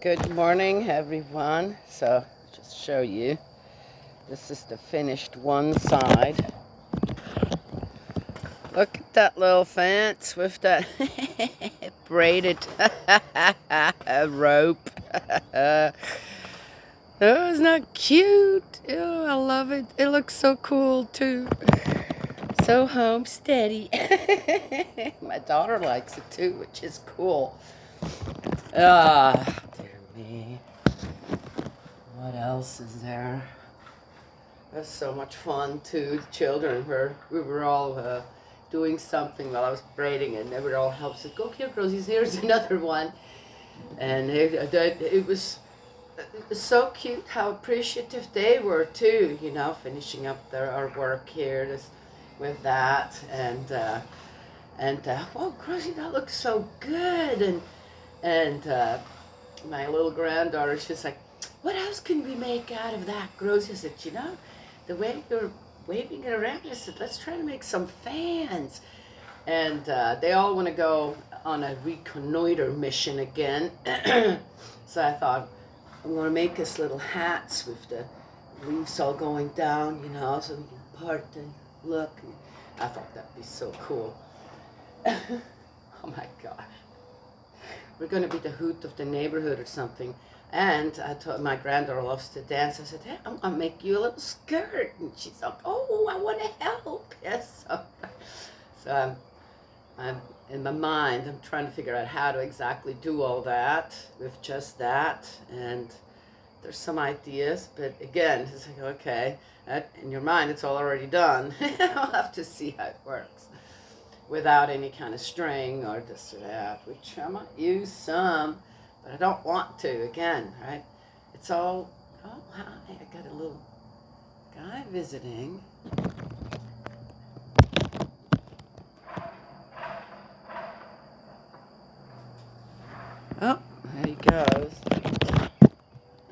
Good morning, everyone. So, just show you. This is the finished one side. Look at that little fence with that braided rope. Oh, isn't that cute? Oh, I love it. It looks so cool, too. So homesteady. My daughter likes it, too, which is cool. Ah, dear me. What else is there? That's so much fun too. The children we were all doing something while I was braiding it, and they would all help. Said, "Go here, Rosie's. Here's another one." And it was so cute how appreciative they were too. You know, finishing up our work here with that, and "Whoa, Rosie, that looks so good." And my little granddaughter, she's like, "What else can we make out of that, Rosie?" I said, "You know, the way you're waving it around," I said, "let's try to make some fans." And they all want to go on a reconnoiter mission again. So I thought, I'm going to make us little hats with the leaves all going down, you know, so we can part and look. And I thought that'd be so cool. Oh my gosh. We're going to be the hoot of the neighborhood or something. And I told my granddaughter loves to dance. I said, "Hey, I'm going to make you a little skirt." And she's like, "Oh, I want to help." Yes. So I'm in my mind, I'm trying to figure out how to exactly do all that with just that. And there's some ideas, but again, it's like, okay, in your mind, it's all already done. I'll have to see how it works without any kind of string or this or that, which I might use some, but I don't want to, again, right? It's all, oh, hi, I got a little guy visiting. Oh, there he goes.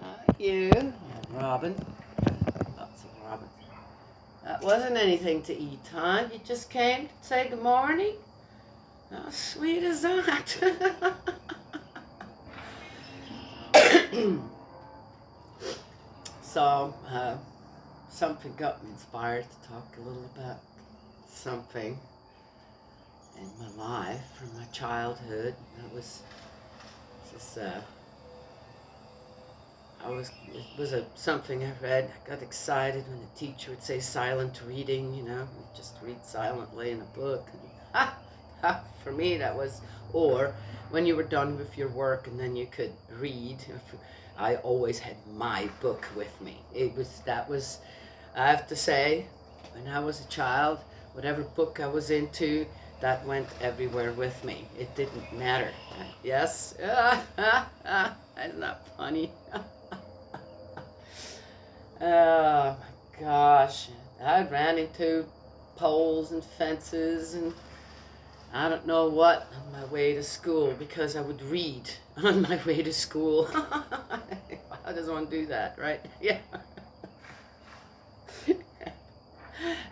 Hi, you. And Robin. Oh, it's a Robin. That wasn't anything to eat, huh? You just came to say good morning? How sweet is that? So, something got me inspired to talk a little about something in my life from my childhood. That was just, it was something I read. I got excited when the teacher would say silent reading, you know, you just read silently in a book. And, for me, that was, or when you were done with your work and then you could read. I always had my book with me. I have to say, when I was a child, whatever book I was into, that went everywhere with me. It didn't matter. Yes? Isn't that funny? Oh my gosh. I ran into poles and fences and I don't know what on my way to school because I would read on my way to school. How does one do that, right? Yeah.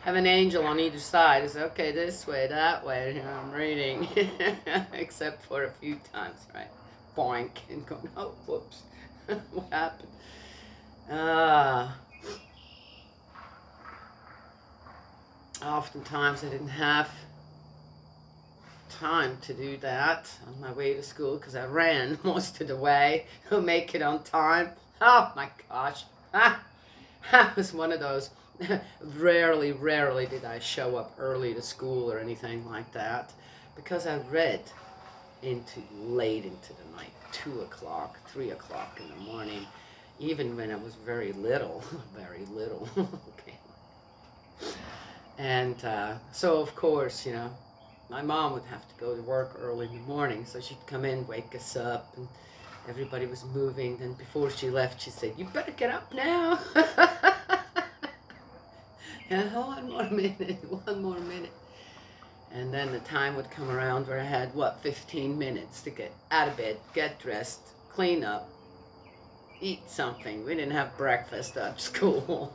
Have an angel on either side. It's okay, this way, that way. You know, I'm reading. Except for a few times, right? Boink. And going, oh, whoops. What happened? Oftentimes I didn't have time to do that on my way to school because I ran most of the way to make it on time. Oh my gosh. I was one of those. Rarely did I show up early to school or anything like that because I read late into the night, 2 o'clock, 3 o'clock in the morning, even when I was very little, okay. And so of course, you know, my mom would have to go to work early in the morning, so she'd come in, wake us up, and everybody was moving. Then before she left, she said, "You better get up now." And one more minute. And then the time would come around where I had, 15 minutes to get out of bed, get dressed, clean up, eat something. We didn't have breakfast at school.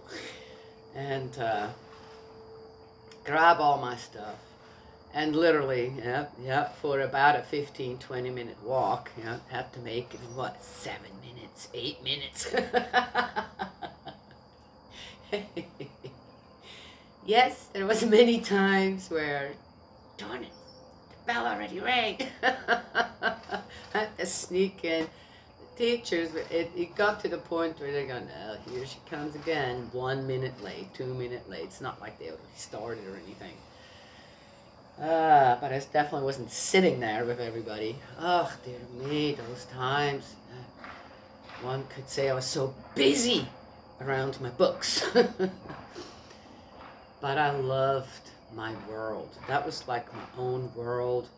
And grab all my stuff And literally, for about a 15-20 minute walk, had to make it in what, 7 minutes, 8 minutes. Yes, there was many times where, darn it, the bell already rang. I had to sneak in. The teachers, it got to the point where they're going, oh, here she comes again, 1 minute late, 2 minutes late. It's not like they already started or anything. But I definitely wasn't sitting there with everybody. Oh, dear me, those times. One could say I was so busy around my books. But I loved my world. That was like my own world,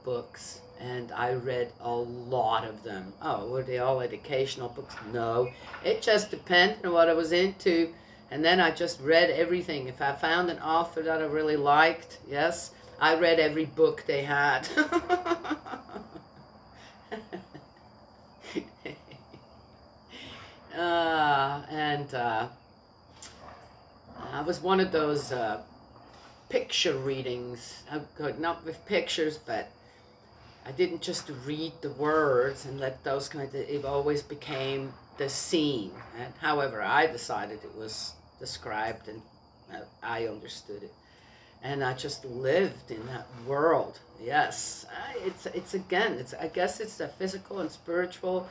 books. And I read a lot of them. Oh, were they all educational books? No. It just depended on what I was into. And then I just read everything. If I found an author that I really liked, yes, I read every book they had. I was one of those picture readings. Not with pictures, but I didn't just read the words and let those kind of, it always became the scene. And however I decided it was described, and I understood it, and I just lived in that world. Yes, it's again, I guess it's the physical and spiritual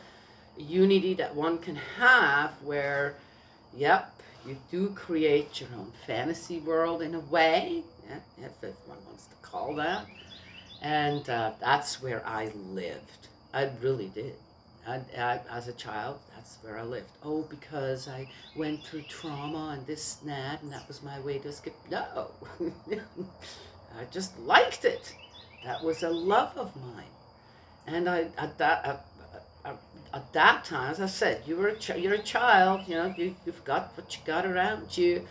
unity that one can have, where, yep, you do create your own fantasy world in a way, if one wants to call that. And that's where I lived. I really did. As a child, that's where I lived. Oh, because I went through trauma and this and that, and that was my way to escape. No. I just liked it. That was a love of mine. And at that time, as I said, you're a child, you've got what you got around you.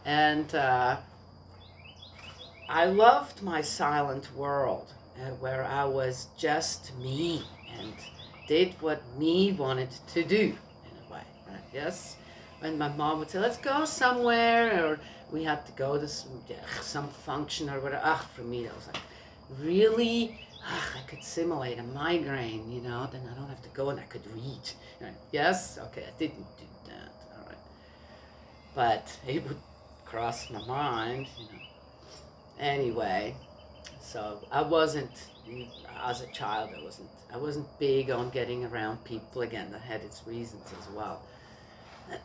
And I loved my silent world, where I was just me and did what me wanted to do, in a way, right? Yes, when my mom would say, let's go somewhere, or we had to go to some function or whatever, for me that was like, really? I could simulate a migraine, then I don't have to go and I could read. Yes, okay, I didn't do that, all right. But it would cross my mind, Anyway, so I wasn't, as a child, I wasn't big on getting around people. Again, that had its reasons as well.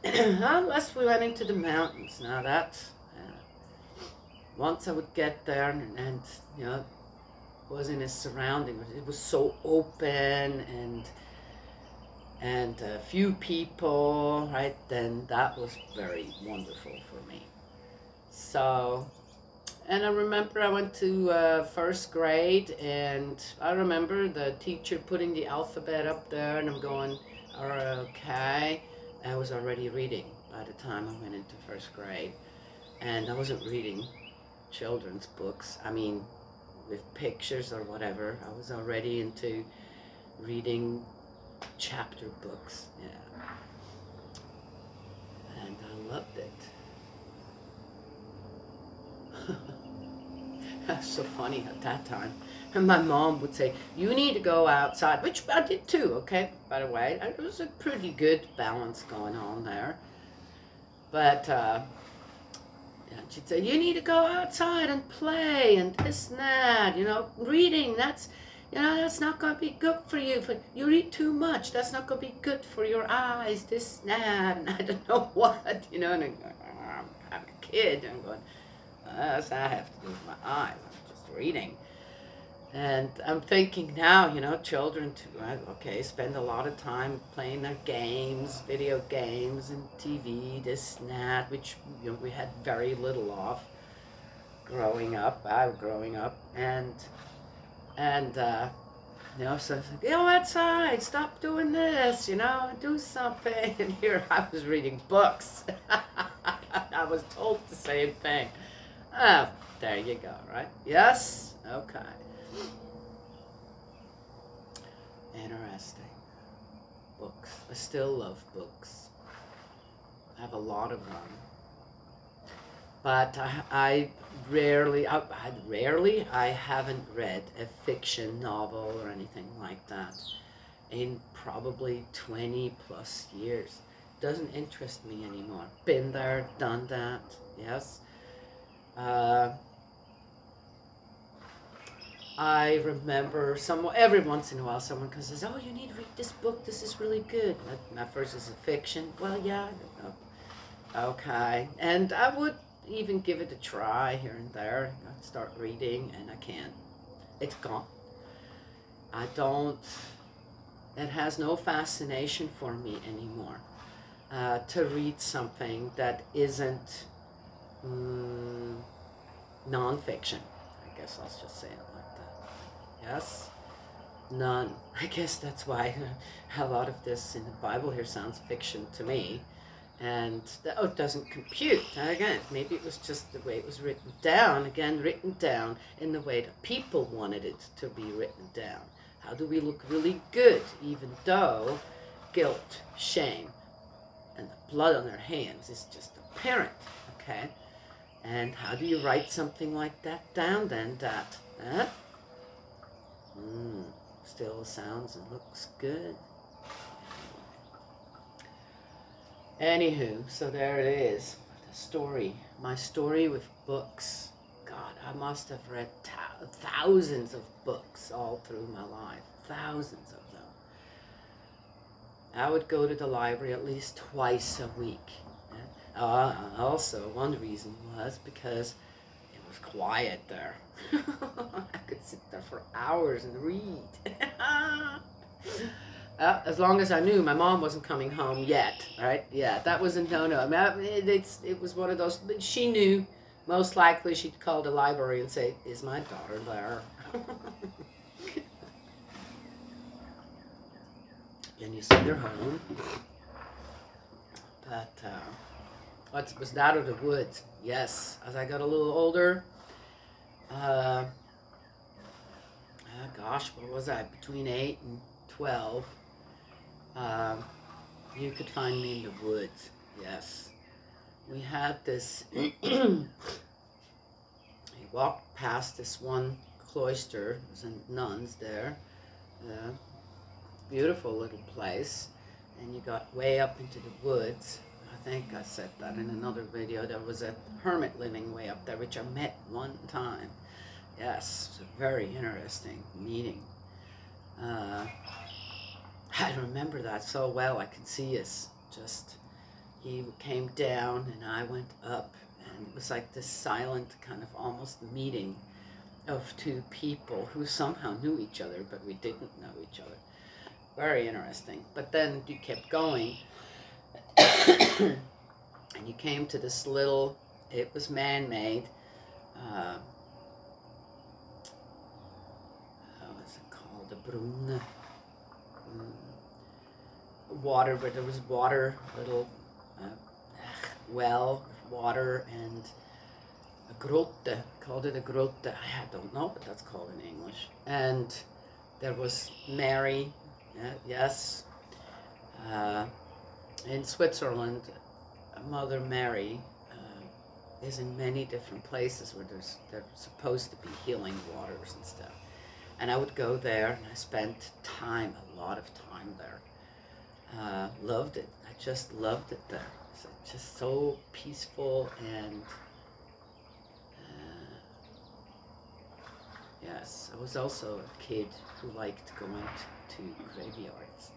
Unless we went into the mountains. Now that's, once I would get there and was in a surrounding, it was so open and a few people, right? Then that was very wonderful for me. So. And I remember I went to first grade, and I remember the teacher putting the alphabet up there, and I'm going, okay. I was already reading by the time I went into first grade. And I wasn't reading children's books. I mean, with pictures or whatever. I was already into reading chapter books, And I loved it. That's so funny at that time. And my mom would say, you need to go outside, which I did too, okay, by the way. It was a pretty good balance going on there. But she'd say, you need to go outside and play and this and that, reading, that's not going to be good for you. You read too much, that's not going to be good for your eyes, this and that, and I don't know what, and I'm a kid, and I'm going, that's I have to do with my eyes. I'm just reading. And I'm thinking now, children, okay, spend a lot of time playing their games, video games, and TV, this and that, which we had very little of growing up. And so it's like, go outside, stop doing this, do something. And here I was reading books. I was told the same thing. Oh, there you go, right? Yes? Okay. Interesting. Books. I still love books. I have a lot of them. But I haven't read a fiction novel or anything like that in probably 20 plus years. Doesn't interest me anymore. Been there, done that, yes. I remember every once in a while someone says, oh, you need to read this book, this is really good. My first is a fiction. Well, yeah, I don't know. Okay. And I would even give it a try here and there. I'd start reading and I can't. It's gone. I don't, it has no fascination for me anymore to read something that isn't non-fiction. I guess I'll just say it like that. Yes? None. I guess that's why a lot of this in the Bible here sounds fiction to me. And it doesn't compute. And again, maybe it was just the way it was written down. Again, written down in the way that people wanted it to be written down. How do we look really good, even though guilt, shame, and the blood on their hands is just apparent, okay? And how do you write something like that down then, that still sounds and looks good? Anywho, so there it is, the story, my story with books. God, I must have read thousands of books all through my life, thousands of them. I would go to the library at least twice a week. Also, one reason was because it was quiet there. I could sit there for hours and read. As long as I knew my mom wasn't coming home yet, right? Yeah, that was a no-no. I mean, it was one of those, she knew, most likely she'd call the library and say, is my daughter there? And you send her home. But, what was that, or the woods? Yes, as I got a little older, gosh, what was I, between 8 and 12, you could find me in the woods, yes. We had this, we walked past this one cloister, there was nuns there, beautiful little place, and you got way up into the woods. I think I said that in another video. There was a hermit living way up there, which I met one time. Yes, it was a very interesting meeting. I remember that so well. I could see us just, he came down and I went up, and it was like this silent kind of almost meeting of two people who somehow knew each other, but we didn't know each other. Very interesting. But then you kept going and you came to this little, it was man-made, what's it called, a brunn, water, where there was water, little well, water, and a grotte, called it a grotte, I don't know what that's called in English. And there was Mary, yes, in Switzerland, Mother Mary is in many different places where there's supposed to be healing waters and stuff. And I would go there, and I spent time, a lot of time there. Loved it. I just loved it there. It's just so peaceful, and yes, I was also a kid who liked going to graveyards.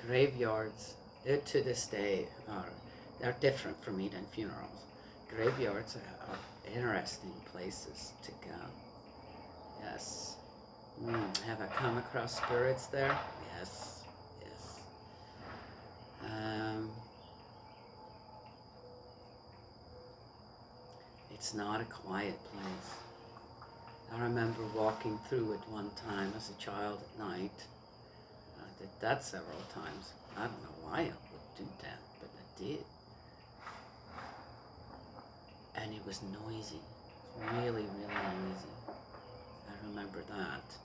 Graveyards, to this day, they're different for me than funerals. Graveyards are interesting places to go. Yes. Have I come across spirits there? Yes. Yes. It's not a quiet place. I remember walking through it one time as a child at night. I did that several times. I don't know why I would do that, but I did. And it was noisy. Really, really noisy. I remember that.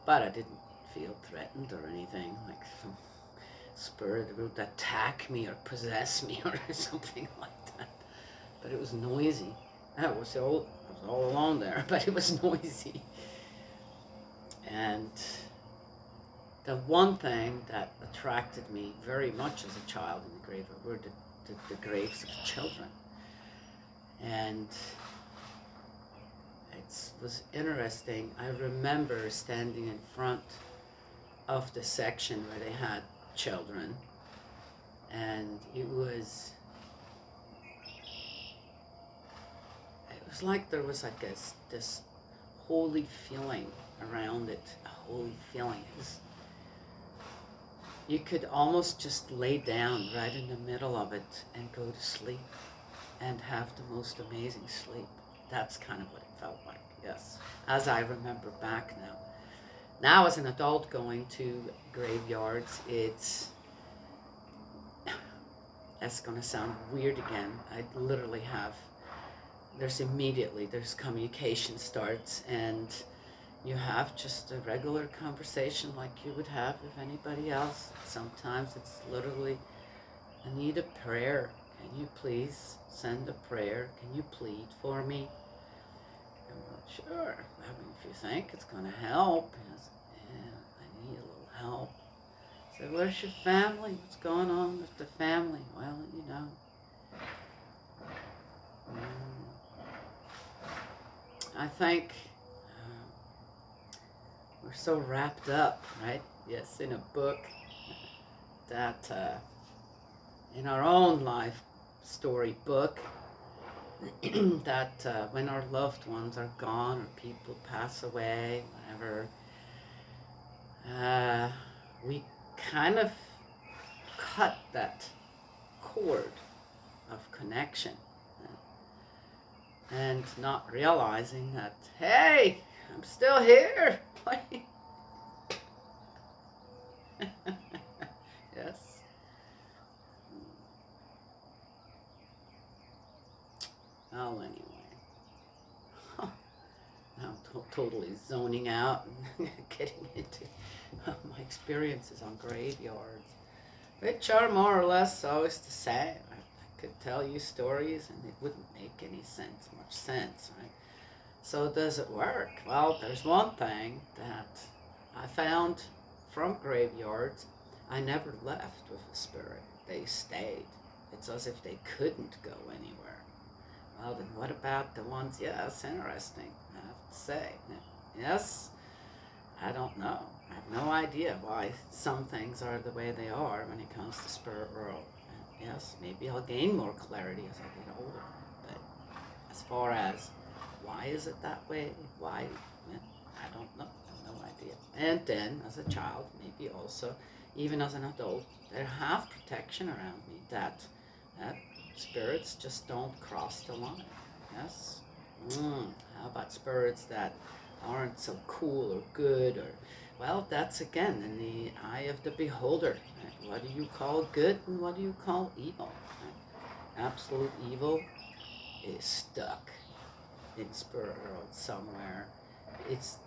But I didn't feel threatened or anything, like some spirit would attack me or possess me or something like that. But it was noisy. I was all alone there, but it was noisy. And the one thing that attracted me very much as a child in the graveyard were the graves of children. And it was interesting. I remember standing in front of the section where they had children, and it was like there was like this holy feeling around it, a holy feeling. You could almost just lay down right in the middle of it and go to sleep and have the most amazing sleep. That's kind of what it felt like, yes, as I remember back now. Now as an adult going to graveyards, that's going to sound weird again. I literally have, there's communication starts, and you have just a regular conversation like you would have with anybody else. Sometimes it's literally, I need a prayer. Can you please send a prayer? Can you plead for me? I'm not sure. I mean, if you think it's going to help, yeah, I need a little help. So where's your family? What's going on with the family? Well, you know. I think we're so wrapped up, right? Yes, in a book, that in our own life story book, that when our loved ones are gone or people pass away, whatever, we kind of cut that cord of connection, and not realizing that, hey, I'm still here. Yes. Oh, anyway. I'm totally zoning out and getting into my experiences on graveyards, which are more or less always the same. I could tell you stories and it wouldn't make any much sense, right? So does it work? Well, there's one thing that I found from graveyards. I never left with a spirit. They stayed. It's as if they couldn't go anywhere. Well, then what about the ones? Yes, interesting, I have to say. Yes, I don't know. I have no idea why some things are the way they are when it comes to spirit world. And yes, maybe I'll gain more clarity as I get older. But as far as why is it that way? Why? Yeah, I don't know. I have no idea. And then, as a child, maybe also, even as an adult, they have protection around me that spirits just don't cross the line. Yes? How about spirits that aren't so cool or good? Or, well, that's again in the eye of the beholder. Right? What do you call good and what do you call evil? Right? Absolute evil is stuck in spirit world somewhere. It's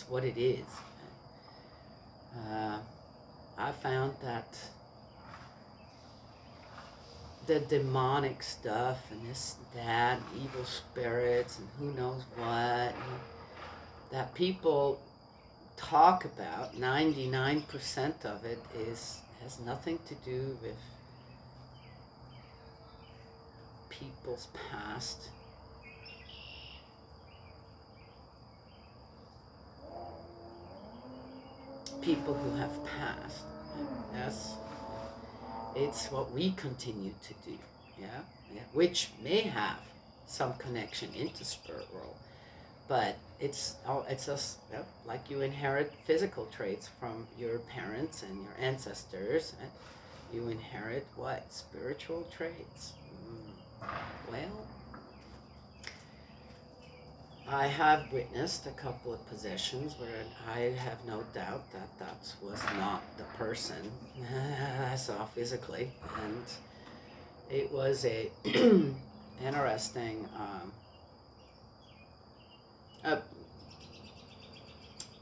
what it is. I found that the demonic stuff and this, that, evil spirits and who knows what, that people talk about, 99% of it has nothing to do with people's past. People who have passed. Yes. It's what we continue to do. Yeah. Which may have some connection into spirit world. But it's just like you inherit physical traits from your parents and your ancestors. And you inherit what? Spiritual traits. Well, I have witnessed a couple of possessions where I have no doubt that was not the person I saw physically, and it was a interesting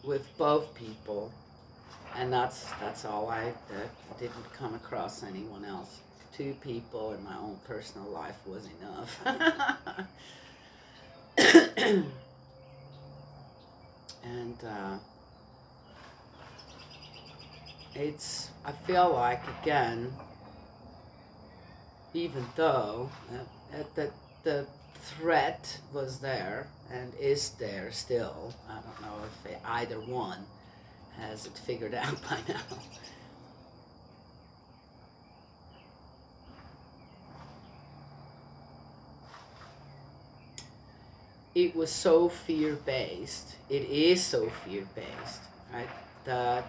with both people, and that's all. I didn't come across anyone else. 2 people in my own personal life was enough. And I feel like, again, even though the threat was there and is there still, I don't know if either one has it figured out by now. It was so fear-based. It is so fear-based, right? That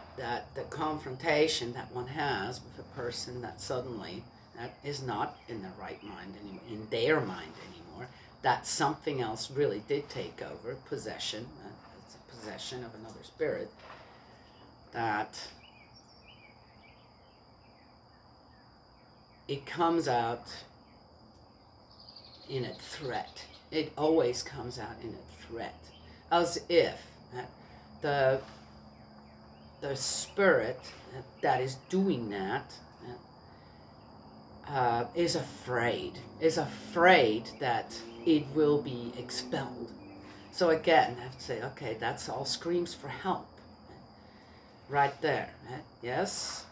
the confrontation that one has with a person that suddenly that is not in the right mind anymore, in their mind anymore, that something else really did take over, possession. It's a possession of another spirit. That it comes out in a threat. It always comes out in a threat, as if the spirit that is doing that is afraid that it will be expelled. So again, I have to say, okay, that's all screams for help, right there. Yes.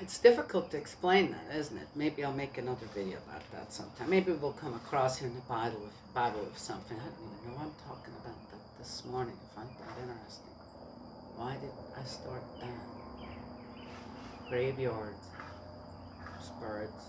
It's difficult to explain that, isn't it? Maybe I'll make another video about that sometime. Maybe we'll come across here in the Bible with something. I don't even know I'm talking about that this morning. I find that interesting. Why did I start that? Graveyards, spirits.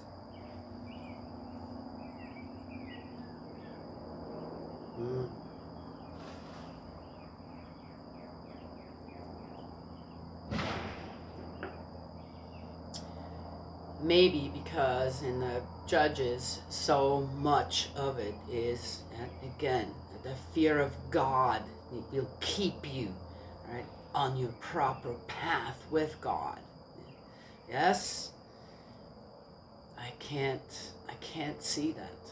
Maybe because in the Judges, so much of it is, again, the fear of God will keep you, right, on your proper path with God. Yes, I can't see that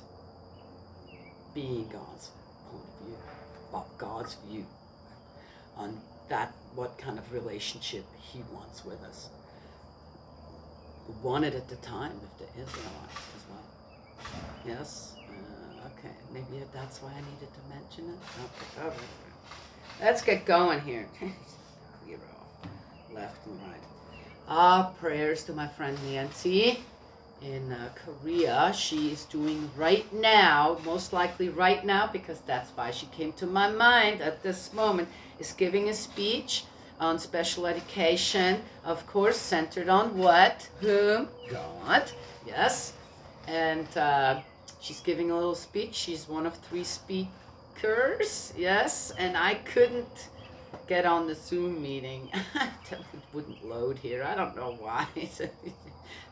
being God's point of view, God's view on that, what kind of relationship He wants with us. Wanted at the time with the Israelites as well. Yes, okay, maybe that's why I needed to mention it. Okay. Let's get going here. Clear off left and right. Prayers to my friend Nancy in Korea. She is doing right now, most likely right now, because that's why she came to my mind at this moment, is giving a speech on special education, of course, centered on what? Whom? God. Yes. And she's giving a little speech. She's one of 3 speakers. Yes. And I couldn't get on the Zoom meeting. It wouldn't load here. I don't know why.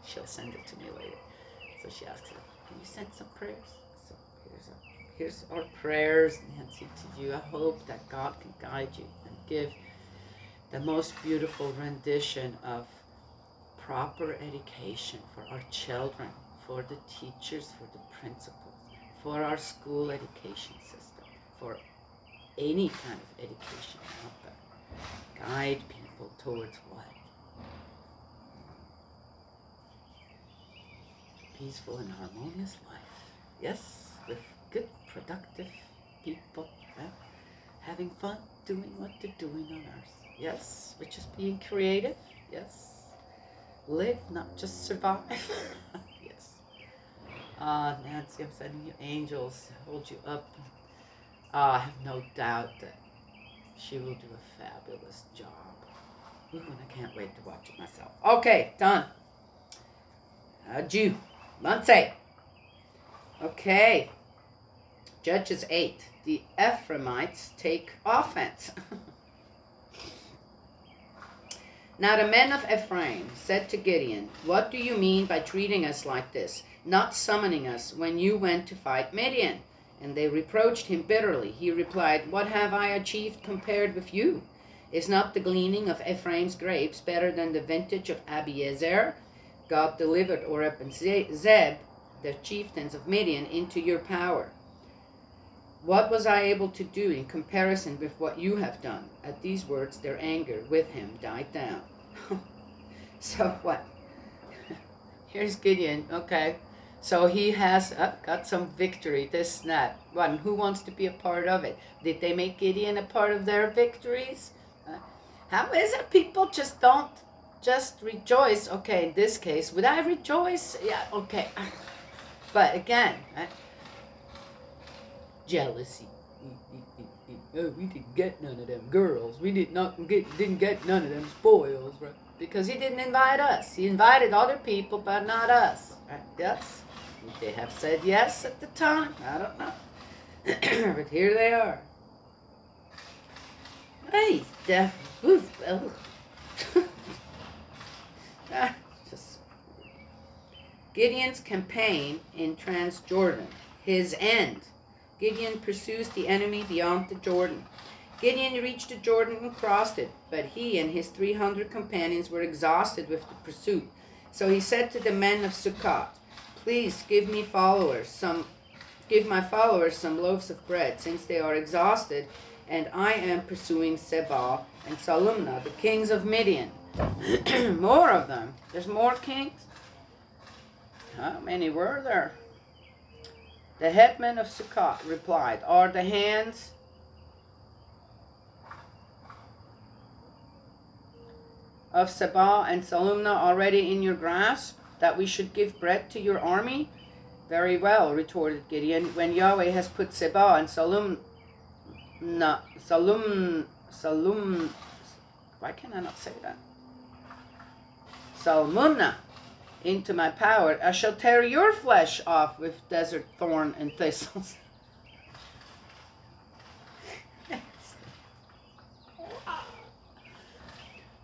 She'll send it to me later. So she asks, can you send some prayers? So here's our prayers, Nancy, to you. I hope that God can guide you and give the most beautiful rendition of proper education for our children, for the teachers, for the principals, for our school education system, for any kind of education out there. Guide people towards what? Peaceful and harmonious life. Yes, with good, productive people, having fun doing what they're doing on earth. Yes, which is being creative. Yes. Live, not just survive. Yes. Nancy, I'm sending you angels to hold you up. I have no doubt that she will do a fabulous job. Ooh, and I can't wait to watch it myself. Okay, done. Adieu. Monte. Okay. Judges 8. The Ephraimites take offense. Now the men of Ephraim said to Gideon, what do you mean by treating us like this, not summoning us when you went to fight Midian? And they reproached him bitterly. He replied, what have I achieved compared with you? Is not the gleaning of Ephraim's grapes better than the vintage of Abiezer? God delivered Oreb and Zeb, the chieftains of Midian, into your power. What was I able to do in comparison with what you have done? At these words, their anger with him died down. So what? Here's Gideon. Okay. So he has got some victory, this, that. One, who wants to be a part of it? Did they make Gideon a part of their victories? How is it people just don't just rejoice? Okay, in this case, would I rejoice? Yeah, okay. But again, jealousy. Oh, we didn't get none of them girls. We didn't get none of them spoils, right? Because he didn't invite us. He invited other people, but not us. Right? Yes. They have said yes at the time. I don't know. But here they are. Hey, Gideon's campaign in Transjordan. His end. Gideon pursues the enemy beyond the Jordan. Gideon reached the Jordan and crossed it, but he and his 300 companions were exhausted with the pursuit. So he said to the men of Sukkot, "Please give my followers some loaves of bread, since they are exhausted, and I am pursuing Seba and Salumna, the kings of Midian." More of them. There's more kings? How many were there? The headman of Sukkot replied, "Are the hands of Seba and Salumna already in your grasp, that we should give bread to your army?" "Very well," retorted Gideon. "When Yahweh has put Seba and why can I not say that? Salmunna into my power, I shall tear your flesh off with desert thorn and thistles."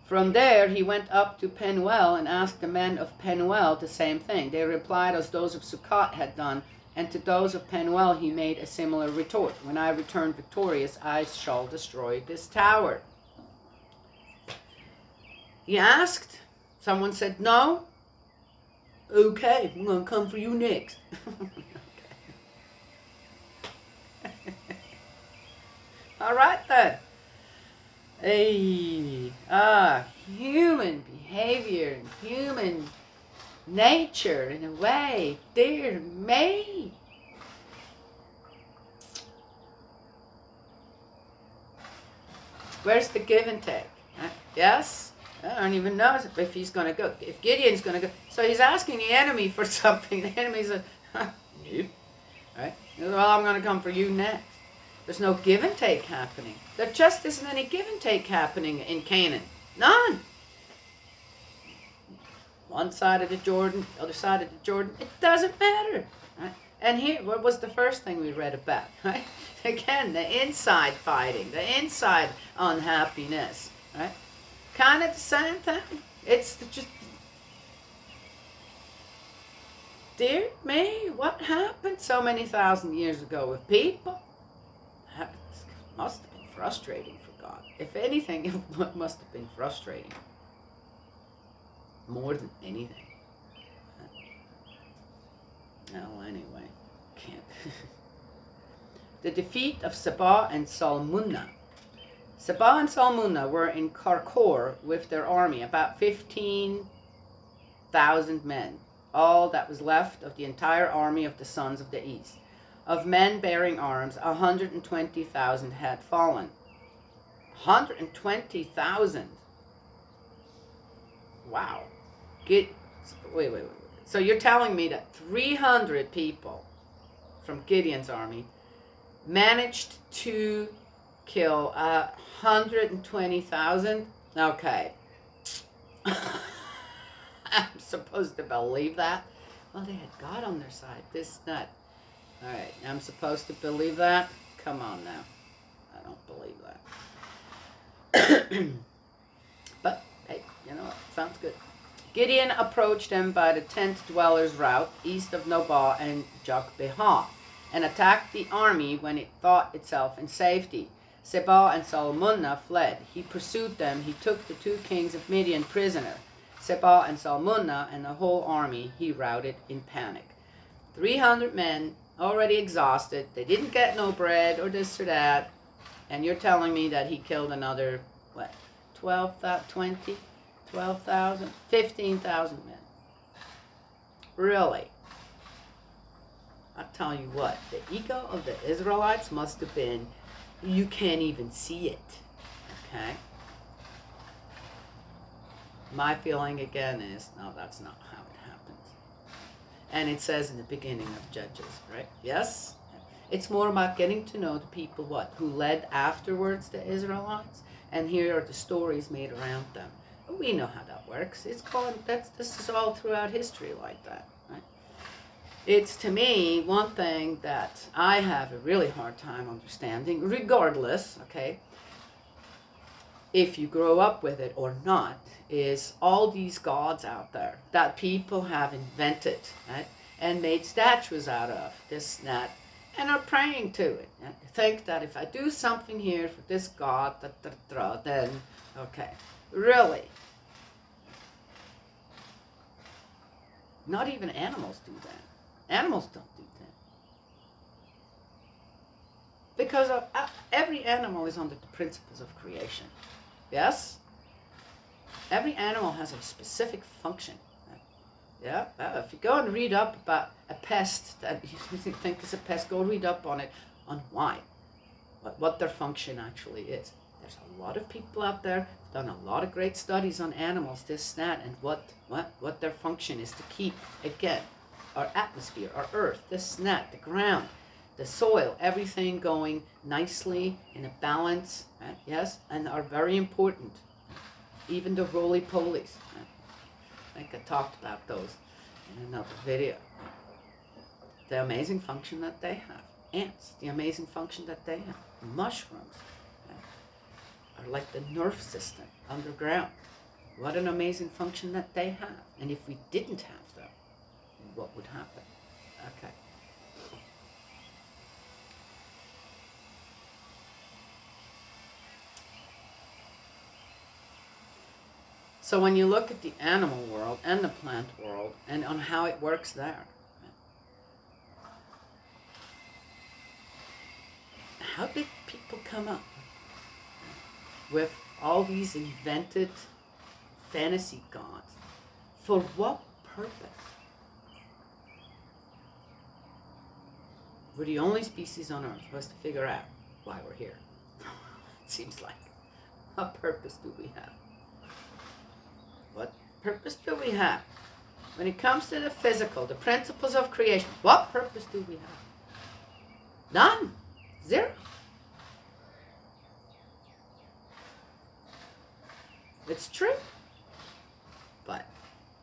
From there he went up to Penuel and asked the men of Penuel the same thing. They replied as those of Sukkot had done, and to those of Penuel he made a similar retort. "When I return victorious, I shall destroy this tower." He asked. Someone said no. "Okay, I'm going to come for you next." All right then. Human behavior and human nature in a way. Dear me. Where's the give and take? Yes? I don't even know if he's going to go. If Gideon's going to go. So he's asking the enemy for something. The enemy's like, nope. Right? Well, I'm going to come for you next. There's no give and take happening. There just isn't any give and take happening in Canaan. None. One side of the Jordan, the other side of the Jordan. It doesn't matter. Right? And here, what was the first thing we read about? Right? Again, the inside fighting, the inside unhappiness. Right? Kind of the same thing. It's just, dear me, what happened so many thousand years ago with people? It must have been frustrating for God. If anything, it must have been frustrating. More than anything. Well, anyway, can't. The defeat of Seba and Salmunna. Seba and Salmunna were in Karkor with their army, about 15,000 men, all that was left of the entire army of the sons of the east. Of men bearing arms, 120,000 had fallen. 120,000. Wow. Wait. So you're telling me that 300 people from Gideon's army managed to kill 120,000? Okay. I'm supposed to believe that? Well, they had God on their side. This, not. All right, I'm supposed to believe that? Come on now. I don't believe that. But, hey, you know what? Sounds good. Gideon approached them by the tent dwellers' route, east of Nobah and Jokbeha, and attacked the army when it thought itself in safety. Seba and Salmunna fled. He pursued them. He took the 2 kings of Midian prisoner. Seba and Salmunna and the whole army he routed in panic. 300 men already exhausted. They didn't get no bread or this or that. And you're telling me that he killed another, what, 20, 12,000, 15,000 men. Really? I'll tell you what, the ego of the Israelites must have been, you can't even see it. Okay? My feeling again is, no, that's not how it happens. And it says in the beginning of Judges, right? Yes? It's more about getting to know the people, what? Who led afterwards the Israelites. And here are the stories made around them. We know how that works. It's called, this is all throughout history like that, right? It's, to me, one thing that I have a really hard time understanding, regardless, okay, if you grow up with it or not, is all these gods out there that people have invented, right, and made statues out of, this and that, and are praying to it. And think that if I do something here for this god, then, okay, really. Not even animals do that. Animals don't do that. Because every animal is under the principles of creation. Yes? Every animal has a specific function. Yeah? If you go and read up about a pest that you think is a pest, go read up on it, on why. What their function actually is. There's a lot of people out there who've done a lot of great studies on animals, this, that, and what their function is to keep, again, our atmosphere, our earth, this and that, the ground, the soil, everything going nicely in a balance, right? Yes, and are very important. Even the roly-polies. Right? I think I talked about those in another video. The amazing function that they have. Ants, the amazing function that they have. Mushrooms are like the nerve system underground. What an amazing function that they have. And if we didn't have them, what would happen? Okay. So when you look at the animal world and the plant world and on how it works there, how did people come up with all these invented fantasy gods? For what purpose? We're the only species on Earth supposed to figure out why we're here. It seems like. What purpose do we have? What purpose do we have? When it comes to the physical, the principles of creation, what purpose do we have? None. Zero. It's true. But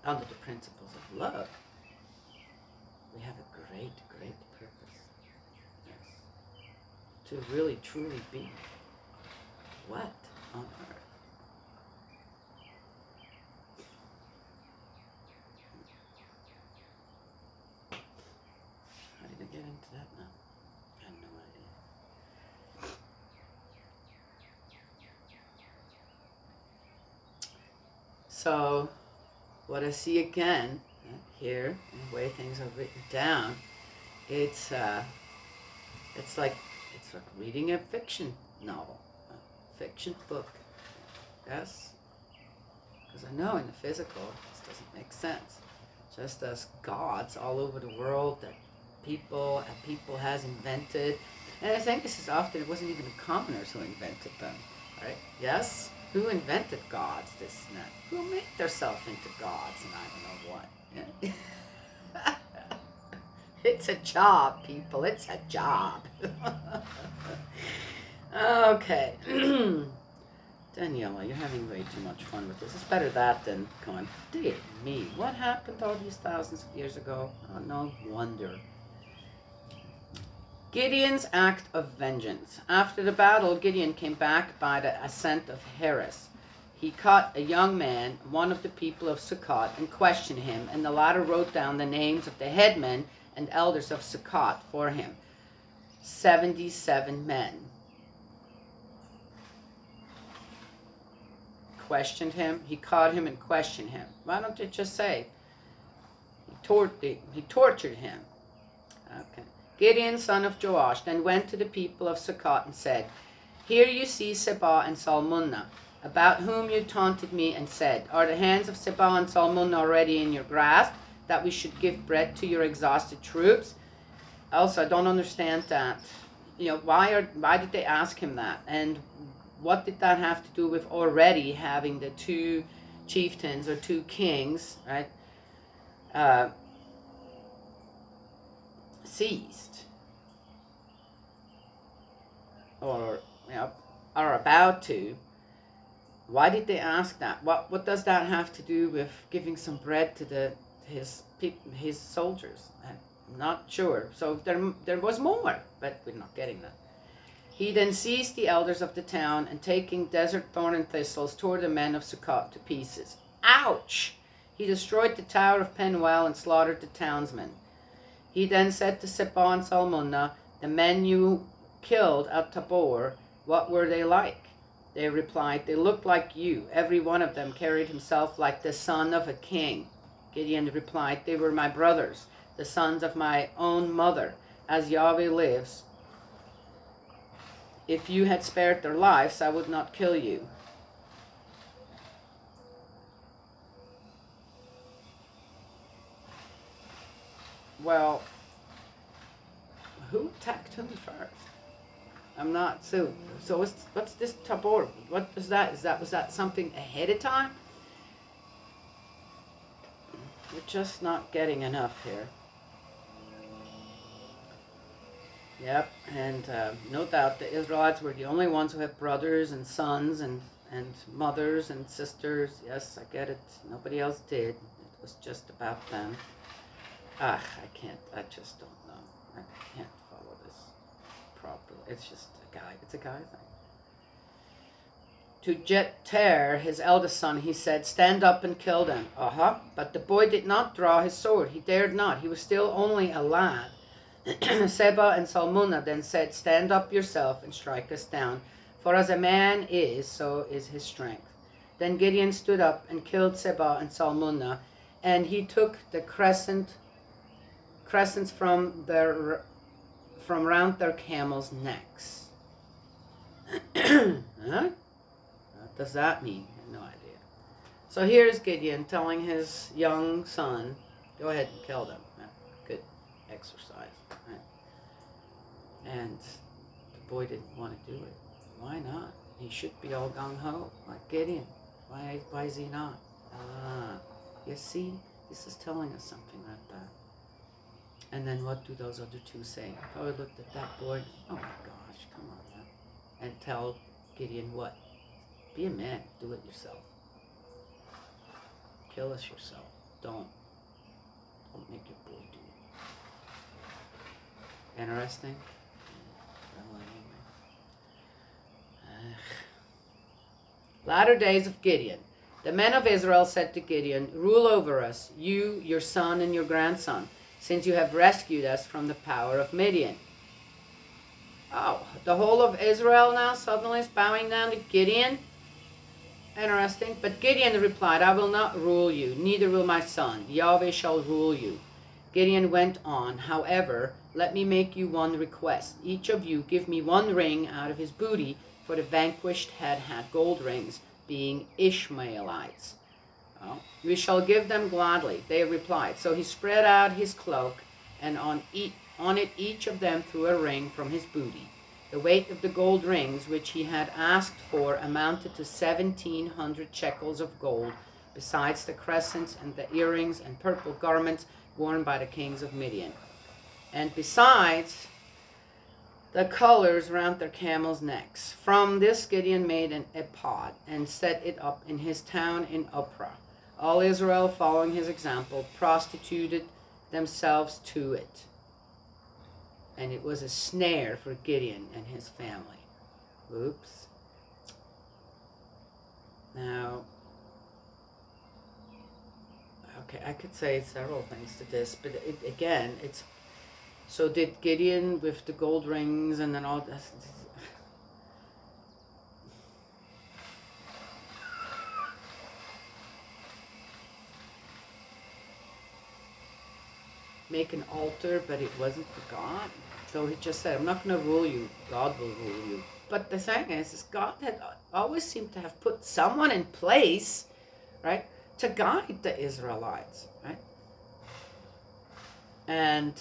under the principles of love, we have a great, great purpose. Yes. To really, truly be what on earth? How did I get into that now? I have no idea. So, what I see again here, in the way things are written down, it's like reading a fiction novel, a fiction book. Yes, because I know in the physical this doesn't make sense. Just as gods all over the world that people has invented, and I think this is often it wasn't even the commoners who invented them, right? Yes. Who invented gods, this and that? Who made themselves into gods and I don't know what? Yeah. It's a job, people. It's a job. Okay. Daniela, you're having way too much fun with this. It's better that than going, dear me, what happened all these thousands of years ago? Oh, no wonder. Gideon's act of vengeance. After the battle, Gideon came back by the ascent of Heres. He caught a young man, one of the people of Sukkot, and questioned him, and the latter wrote down the names of the headmen and elders of Sukkot for him. 77 men. Questioned him. He caught him and questioned him. Why don't you just say? He tortured him. Okay. Gideon, son of Joash, then went to the people of Sukkot and said, Here you see Seba and Salmunna, about whom you taunted me and said, Are the hands of Seba and Salmunna already in your grasp, that we should give bread to your exhausted troops? Also, I don't understand that. Why did they ask him that? And what did that have to do with already having the two chieftains or two kings, right, seized, or are about to? Why did they ask that? What does that have to do with giving some bread to his soldiers? I'm not sure. So there was more, but we're not getting that. He then seized the elders of the town, and taking desert thorn and thistles, tore the men of Sukkot to pieces. Ouch! He destroyed the tower of Penuel and slaughtered the townsmen. He then said to Seba and Salmunna, The men you killed at Tabor, what were they like? They replied, They looked like you. Every one of them carried himself like the son of a king. Gideon replied, They were my brothers, the sons of my own mother. As Yahweh lives, if you had spared their lives, I would not kill you. Well, who attacked whom first? I'm not so what's this Tabor? What is that? Was that something ahead of time? We're just not getting enough here. Yep, and no doubt the Israelites were the only ones who have brothers and sons and mothers and sisters. Yes, I get it. Nobody else did. It was just about them. I just don't know. I can't follow this properly. It's just a guy. It's a guy thing. To Jeter, his eldest son, he said, Stand up and kill them. But the boy did not draw his sword. He dared not. He was still only a lad. Seba and Salmunna then said, Stand up yourself and strike us down, for as a man is, so is his strength. Then Gideon stood up and killed Seba and Salmunna, and he took the crescents from round their camels' necks. Huh? What does that mean? I have no idea. So here's Gideon telling his young son, Go ahead and kill them. Good exercise. And the boy didn't want to do it. Why not? He should be all gung-ho, like Gideon. Why is he not? You see, this is telling us something like that. And then what do those other two say? Oh, I looked at that boy. Oh my gosh, come on now. And tell Gideon what? Be a man. Do it yourself. Kill us yourself. Don't make your boy do it. Interesting. Latter days of Gideon. The men of Israel said to Gideon, Rule over us, you, your son, and your grandson, since you have rescued us from the power of Midian. Oh, the whole of Israel now suddenly is bowing down to Gideon? Interesting. But Gideon replied, I will not rule you, neither will my son. Yahweh shall rule you. Gideon went on, However, let me make you one request. Each of you give me one ring out of his booty, for the vanquished had gold rings, being Ishmaelites. Well, we shall give them gladly, they replied. So he spread out his cloak, and on it each of them threw a ring from his booty. The weight of the gold rings which he had asked for amounted to 1,700 shekels of gold, besides the crescents and the earrings and purple garments worn by the kings of Midian. And besides the colors round their camels' necks. From this Gideon made an ephod and set it up in his town in Ophrah. All Israel, following his example, prostituted themselves to it. And it was a snare for Gideon and his family. Oops. Now, okay, I could say several things to this, but again, it's... So did Gideon with the gold rings and then all this... make an altar, but it wasn't for God. So he just said, I'm not going to rule you, God will rule you. But the thing is God had always seemed to have put someone in place, right, to guide the Israelites, right? And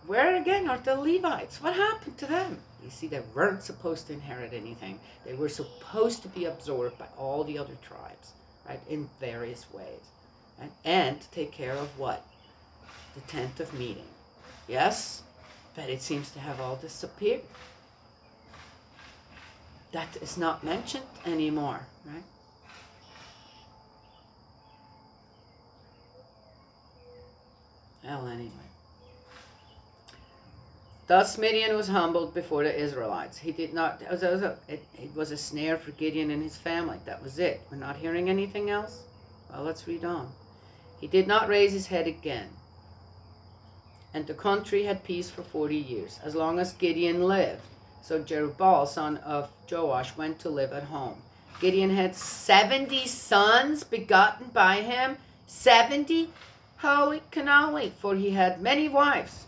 where again are the Levites? What happened to them? You see, they weren't supposed to inherit anything. They were supposed to be absorbed by all the other tribes, right, in various ways. Right? And take care of what? The tent of meeting. Yes, but it seems to have all disappeared. That is not mentioned anymore, right? Well, anyway. Thus Midian was humbled before the Israelites. He did not, it was a snare for Gideon and his family. That was it. We're not hearing anything else? Well, let's read on. He did not raise his head again. And the country had peace for 40 years, as long as Gideon lived. So Jerubbaal, son of Joash, went to live at home. Gideon had 70 sons begotten by him. 70? Holy cannoli, for he had many wives.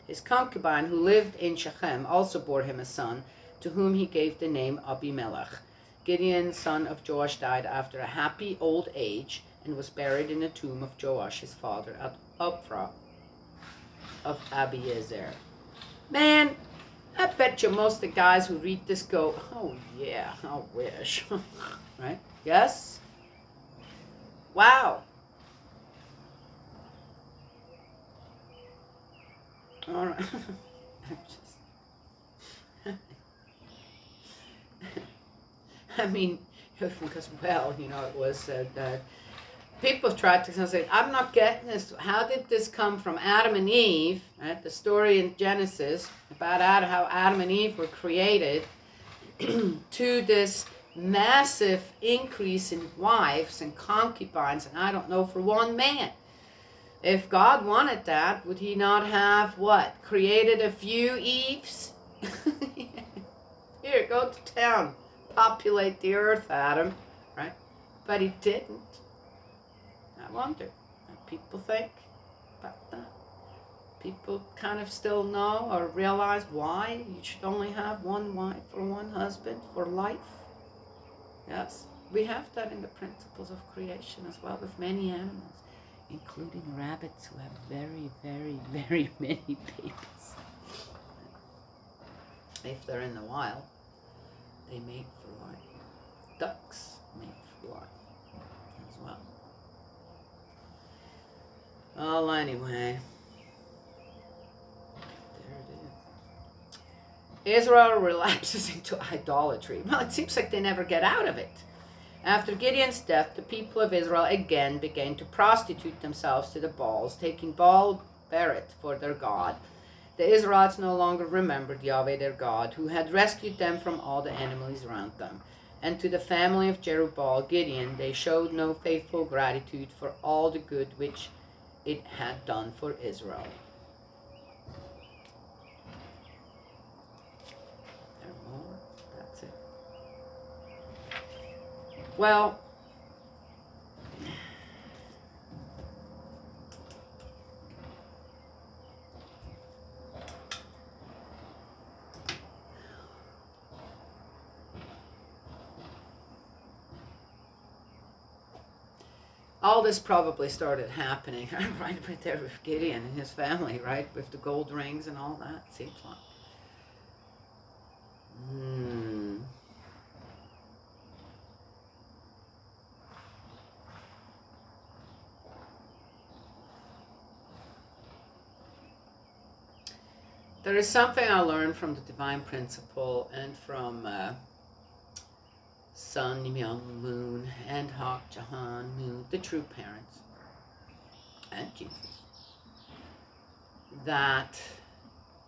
His concubine, who lived in Shechem, also bore him a son, to whom he gave the name Abimelech. Gideon, son of Joash, died after a happy old age, and was buried in the tomb of Joash, his father, at Ophrah of Abiezer. Man, I bet you most of the guys who read this go, oh yeah, I wish. Right? Yes? Wow. All right. I mean, because, well, you know, it was people have tried to say, I'm not getting this. How did this come from Adam and Eve, right? The story in Genesis about Adam, how Adam and Eve were created, to this massive increase in wives and concubines, and I don't know, for one man. If God wanted that, would he not have, what, created a few Eves? Here, go to town, populate the earth, Adam, right? But he didn't. I wonder what people think about that. People kind of still know or realize why you should only have one wife or one husband for life. Yes, we have that in the principles of creation as well with many animals, including rabbits who have very, very, very many babies. If they're in the wild, they mate for life. Ducks mate for life as well. Well, anyway, there it is. Israel relapses into idolatry. Well, it seems like they never get out of it. After Gideon's death, the people of Israel again began to prostitute themselves to the Baals, taking Baal Berith for their god. The Israelites no longer remembered Yahweh their God, who had rescued them from all the enemies around them. And to the family of Jerubbaal, Gideon, they showed no faithful gratitude for all the good which it had done for Israel. That's it. Well, all this probably started happening right there with Gideon and his family, right? With the gold rings and all that, seems like. There is something I learned from the divine principle and from Sun, Myung, Moon, and Hak, Jahan, Moon, the true parents, and Jesus, that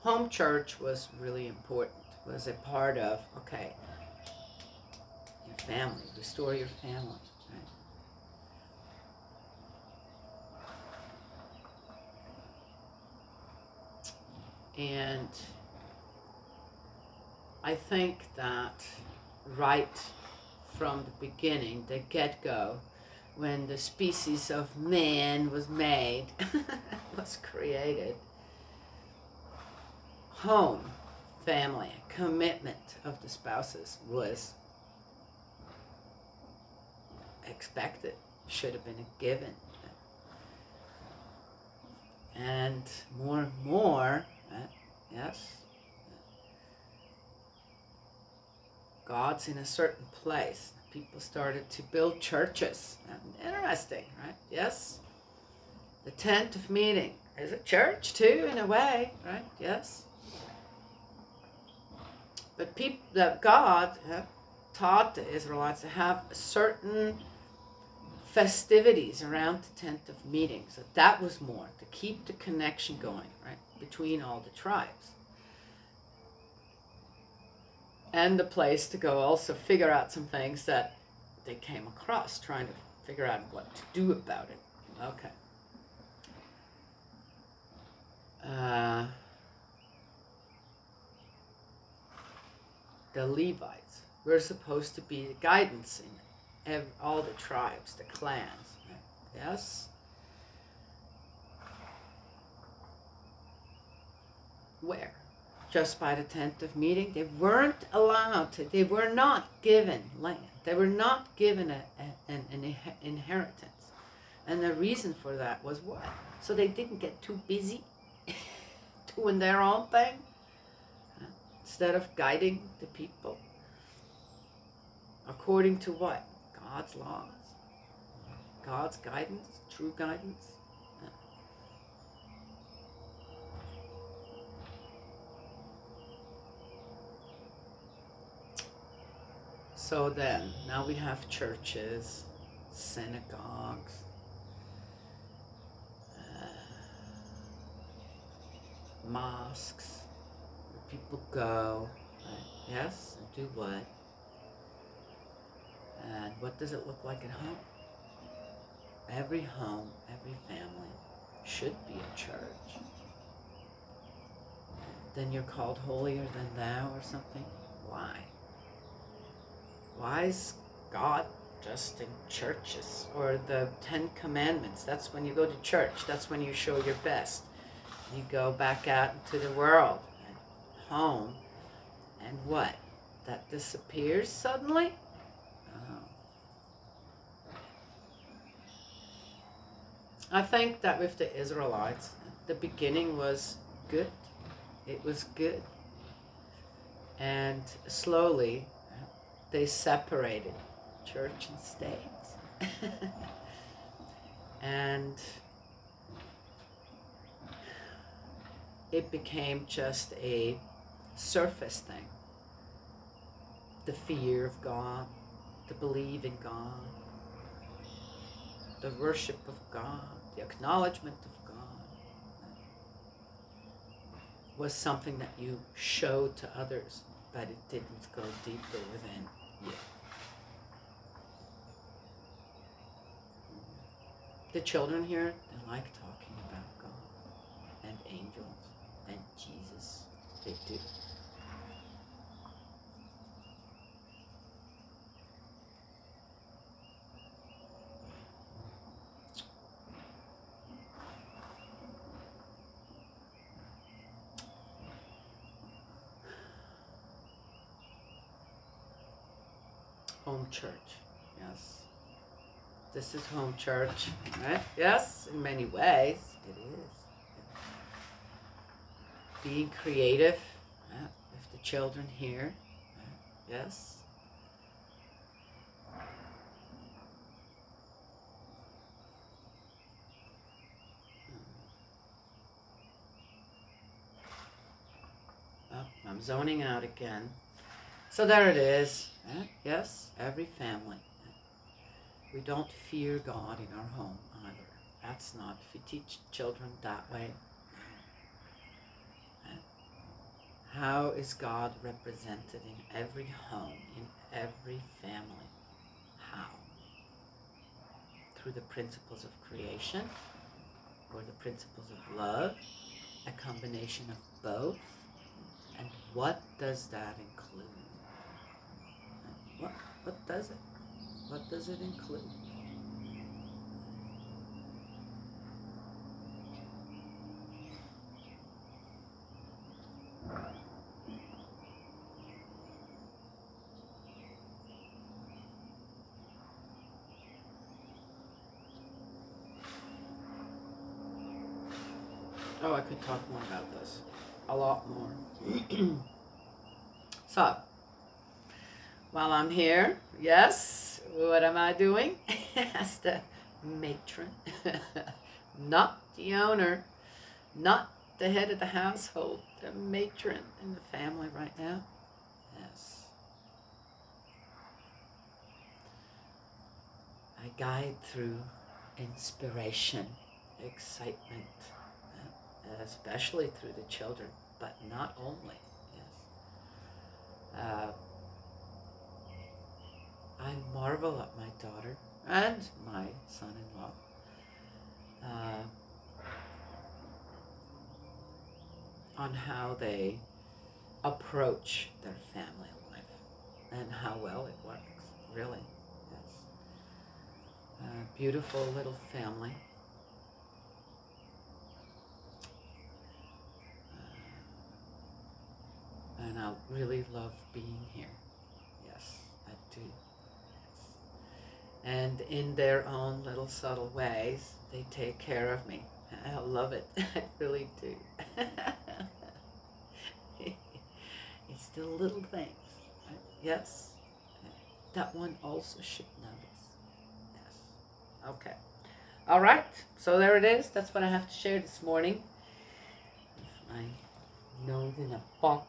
home church was really important, was a part of, okay, your family, restore your family, right? And I think that right from the beginning, the get-go, when the species of man was made, was created, home, family, commitment of the spouses was expected, should have been a given. And more, yes, God's in a certain place. People started to build churches. Interesting, right? Yes. The tent of meeting is a church too, in a way, right? Yes. But God taught the Israelites to have certain festivities around the tent of meeting. So that was more to keep the connection going, right, between all the tribes. And the place to go also figure out some things that they came across, trying to figure out what to do about it. Okay. The Levites were supposed to be the guidance in all the tribes, the clans. Right? Yes? Where? Just by the tent of meeting. They weren't allowed to. They were not given land. They were not given an inheritance. And the reason for that was what? So they didn't get too busy doing their own thing instead of guiding the people. According to what? God's laws. God's guidance, true guidance. So then, now we have churches, synagogues, mosques, where people go, right? Yes, and do what? And what does it look like at home? Every home, every family should be a church. Then you're called holier than thou or something? Why? Why is God just in churches? Or the 10 Commandments, that's when you go to church, that's when you show your best. You go back out into the world, and home, and what? That disappears suddenly? I think that with the Israelites, the beginning was good. It was good. And slowly, they separated church and state. And it became just a surface thing. The fear of God, the belief in God, the worship of God, the acknowledgement of God was something that you showed to others, but it didn't go deeper within you. The children here, they like talking about God and angels and Jesus. They do. Home church, yes. This is home church, right? Yes, in many ways, it is. Being creative, with the children here, yes. Oh, I'm zoning out again. So there it is. Yes, every family. We don't fear God in our home either. That's not, if you teach children that way. How is God represented in every home, in every family? How? Through the principles of creation, or the principles of love, a combination of both. And what does that include? What does it? What does it include? Oh, I could talk more about this. A lot more. So, while I'm here, yes, what am I doing? As the matron. Not the owner. Not the head of the household. The matron in the family right now. Yes. I guide through inspiration, excitement, especially through the children, but not only. Yes. I marvel at my daughter and my son-in-law. On how they approach their family life and how well it works, really. Yes. Beautiful little family. And I really love being here. Yes, I do. Yes. And in their own little subtle ways, they take care of me. I love it. I really do. It's the little things. Right? Yes. That one also should notice. Yes. Okay. All right. So there it is. That's what I have to share this morning. My nose in a funk.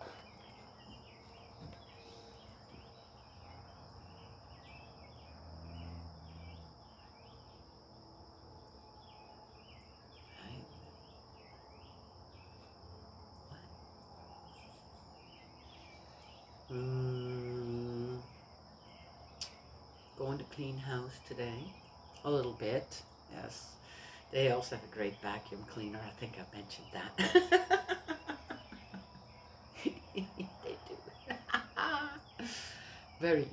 Going to clean house today, a little bit, yes. They also have a great vacuum cleaner. I think I mentioned that. They do. Very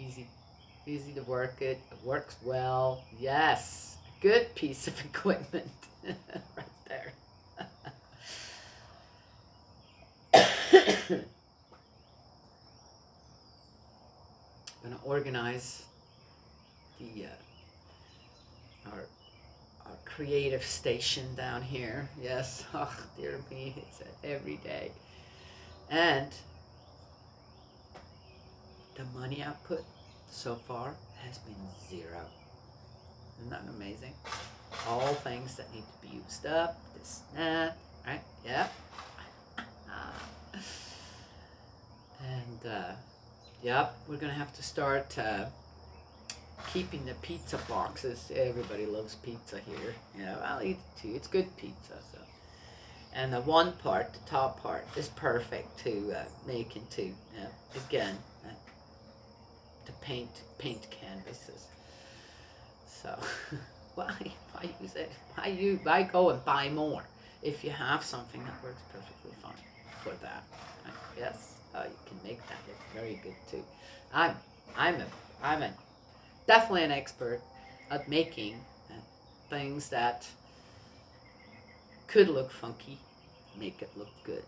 easy to work it. It works well. Yes, good piece of equipment right there. I'm gonna organize the our creative station down here. Yes, oh dear me, it's every day. And the money output so far has been zero. Isn't that amazing? All things that need to be used up, this, that, right? Yep. And yep, we're gonna have to start keeping the pizza boxes. Everybody loves pizza here. Yeah, I'll eat it too. It's good pizza. So, and the one part, the top part, is perfect to make into. Again, to paint canvases. So, why use it? Why go and buy more if you have something that works perfectly fine for that? Right? Yes, you can make that look very good too. I'm a definitely an expert at making things that could look funky, make it look good.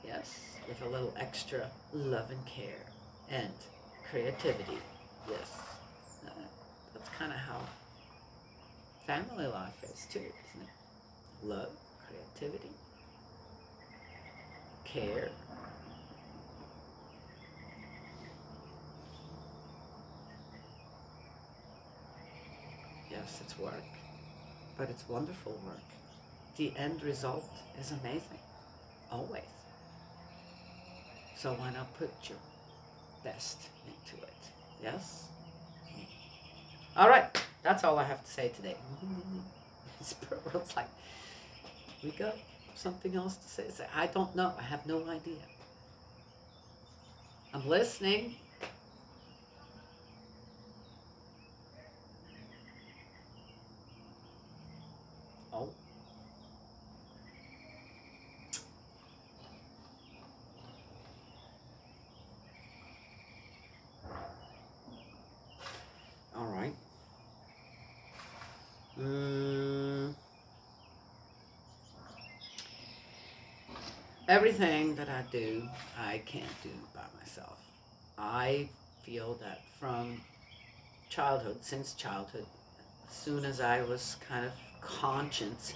Yes, with a little extra love and care and creativity. Yes, that's kind of how family life is too, isn't it? Love, creativity, care. Yes, it's work, but it's wonderful work. The end result is amazing, always. So why not put your best into it? Yes? All right, that's all I have to say today. It's like, we got something else to say? I don't know. I have no idea. I'm listening. Oh. All right. Everything that I do, I can't do by myself. I feel that from childhood, since childhood, as soon as I was kind of conscious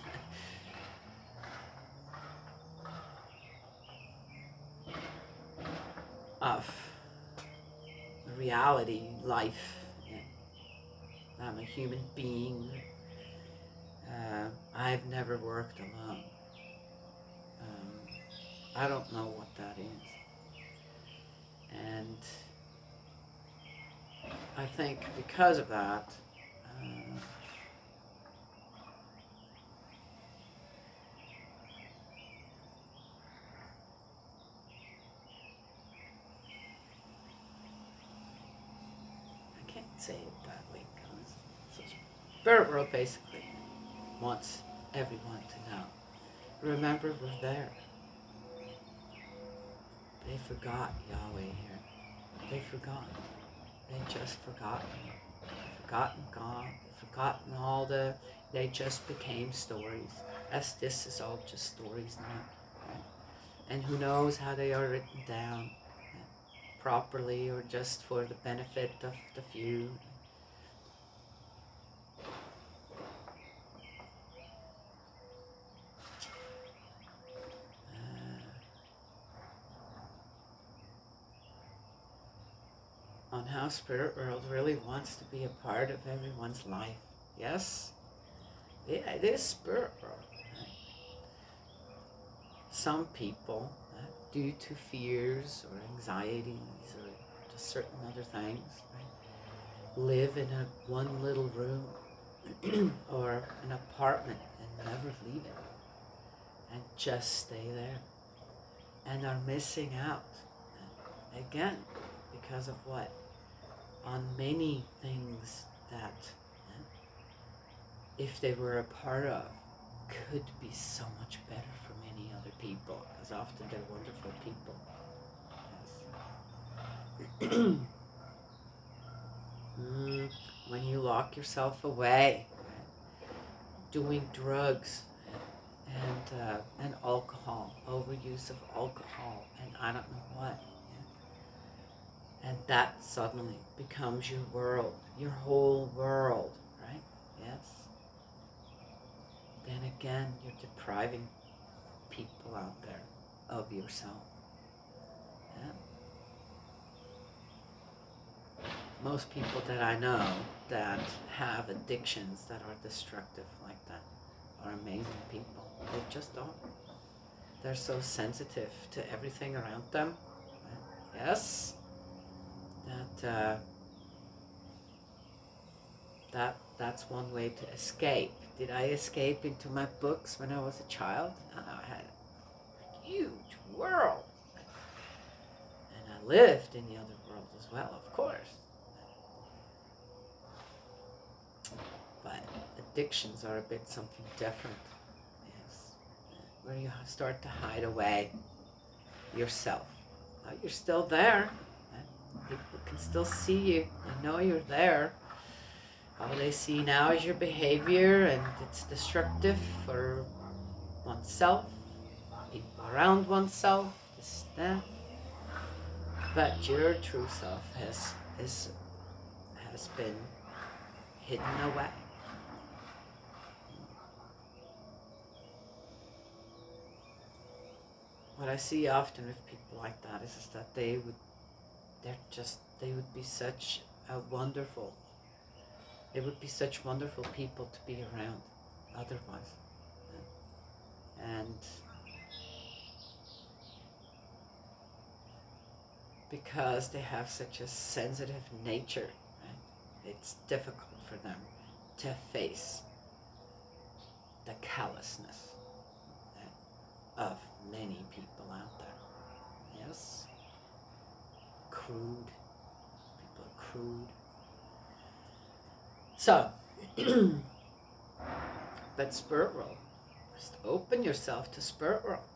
of reality, life. I'm a human being. I've never worked alone. I don't know what that is. And I think because of that, I can't say it that way, because so Spirit World basically wants everyone to know. Remember, we're there. They forgot Yahweh here. They forgot. They just forgotten. They've forgotten God. They've forgotten all the... They just became stories. As this is all just stories now. Right? And who knows how they are written down properly or just for the benefit of the few. On how Spirit World really wants to be a part of everyone's life. Yes? Yeah, it is Spirit World. Right? Some people, due to fears or anxieties or just certain other things, right, live in one little room or an apartment and never leave it. And just stay there. And are missing out. Again, because of what? On many things that, if they were a part of, could be so much better for many other people, because often they're wonderful people. Yes. When you lock yourself away, doing drugs and alcohol, overuse of alcohol, and I don't know what. And that suddenly becomes your world, your whole world, right? Yes. Then again, you're depriving people out there of yourself. Yeah. Most people that I know that have addictions that are destructive like that are amazing people. They just are. They're so sensitive to everything around them. Yes. That's one way to escape. Did I escape into my books when I was a child? I had a huge world. And I lived in the other world as well, of course. But addictions are a bit something different. Yes. Where you start to hide away yourself. You're still there. People can still see you. They know you're there. All they see now is your behavior, and it's destructive for oneself, people around oneself, this, that. But your true self has been hidden away. What I see often with people like that is that they would be such a wonderful. They would be such wonderful people to be around otherwise. And because they have such a sensitive nature, right, it's difficult for them to face the callousness of many people out there. Yes? Crude. People are crude. So, but Spirit World, just open yourself to Spirit World.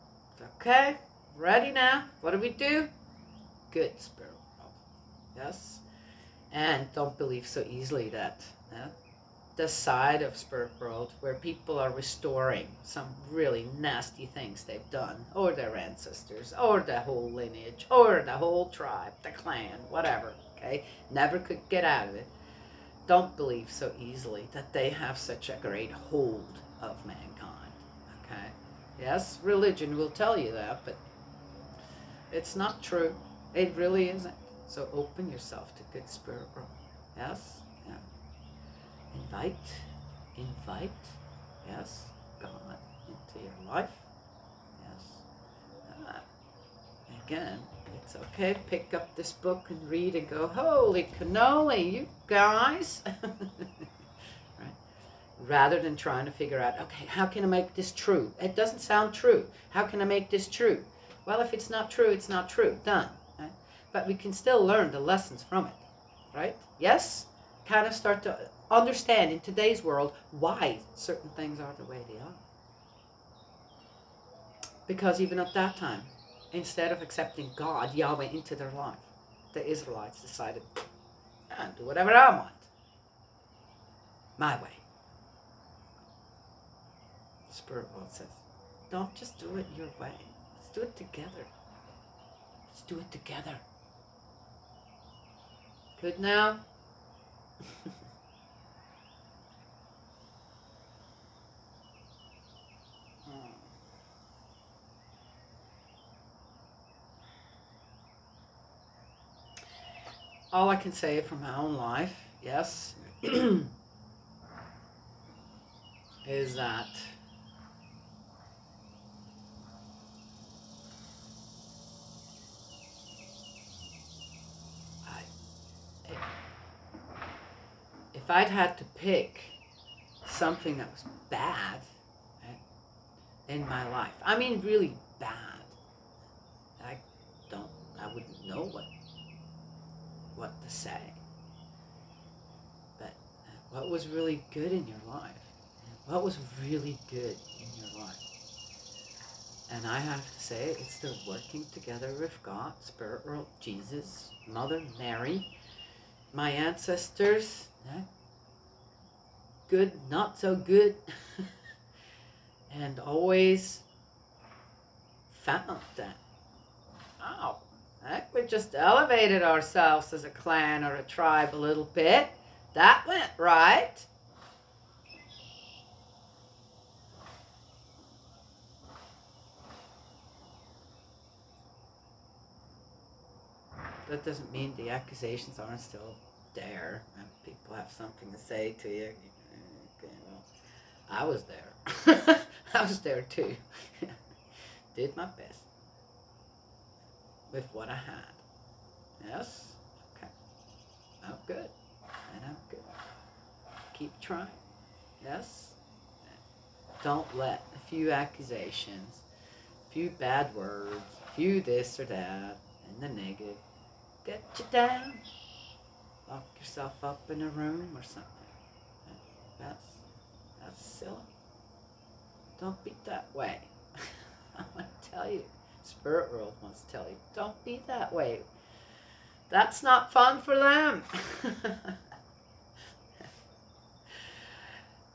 Okay, ready now? What do we do? Good, Spirit World. Yes? And don't believe so easily that the side of Spirit World where people are restoring some really nasty things they've done, or their ancestors, or the whole lineage, or the whole tribe, the clan, whatever, okay? Never could get out of it. Don't believe so easily that they have such a great hold of mankind, okay? Yes, religion will tell you that, but it's not true. It really isn't. So open yourself to good spirit world. Yes? Yeah. Invite, yes, God into your life. Yes. Again, it's okay to pick up this book and read and go, holy cannoli, you guys. Right? Rather than trying to figure out, okay, how can I make this true? It doesn't sound true. How can I make this true? Well, if it's not true, it's not true. Done. Right? But we can still learn the lessons from it. Right? Yes? Kind of start to understand in today's world why certain things are the way they are. Because even at that time, instead of accepting God, Yahweh, into their life, the Israelites decided, I'll do whatever I want. My way. The Spirit world says, don't just do it your way. Let's do it together. Let's do it together. Good now? All I can say from my own life, yes, is that if I'd had to pick something that was bad, right, in my life, I mean really bad, I wouldn't know what to say. But what was really good in your life? What was really good in your life? And I have to say, it's the working together with God, Spirit world, Jesus, Mother Mary, my ancestors, good, not so good, and always found that, wow, heck, we just elevated ourselves as a clan or a tribe a little bit. That went right. That doesn't mean the accusations aren't still there. And people have something to say to you. Okay, well, I was there. I was there too. Did my best with what I had. Yes? Okay. I'm good. And I'm good. Keep trying. Yes? Don't let a few accusations, a few bad words, a few this or that, and the negative get you down. Lock yourself up in a room or something. That's silly. Don't be that way. I want to tell you, Spirit world wants to tell you, don't be that way. That's not fun for them.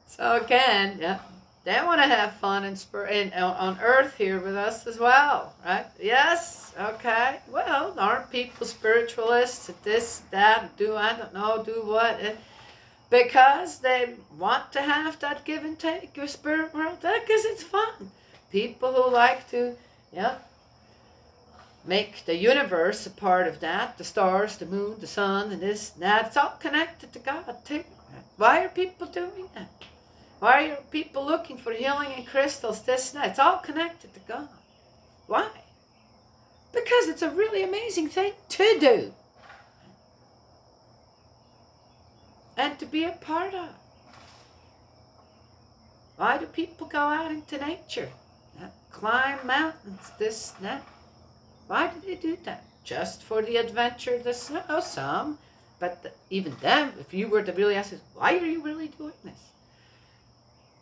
So again, yeah, they want to have fun on earth here with us as well, right? Yes, okay. Well, aren't people spiritualists? This, that, do I don't know, do what? Because they want to have that give and take with spirit world. Because it's fun. People who like to, yeah, make the universe a part of that, the stars, the moon, the sun, and this, and that. It's all connected to God too. Why are people doing that? Why are people looking for healing in crystals, this and that? It's all connected to God. Why? Because it's a really amazing thing to do. And to be a part of. Why do people go out into nature? Climb mountains, this and that. Why do they do that? Just for the adventure, some. But even them, if you were to really ask, why are you really doing this?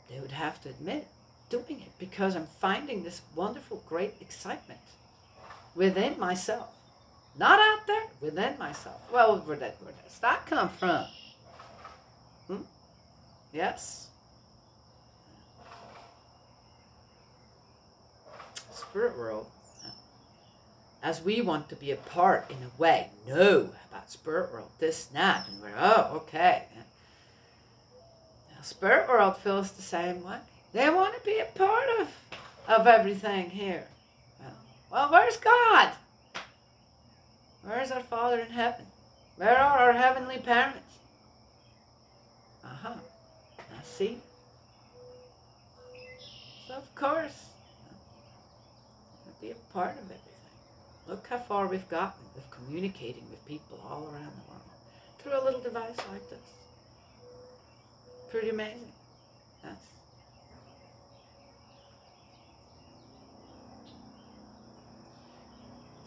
They would have to admit doing it because I'm finding this wonderful, great excitement within myself. Not out there, within myself. Well, where does that come from? Yes? Spirit world, as we want to be a part in a way, know about spirit world, this, that, and we're, oh, okay. Spirit world feels the same way. They want to be a part of everything here. Well, where's God? Where is our Father in heaven? Where are our heavenly parents? Now see? So of course, we'll be a part of everything. Look how far we've gotten with communicating with people all around the world through a little device like this. Pretty amazing. Yes.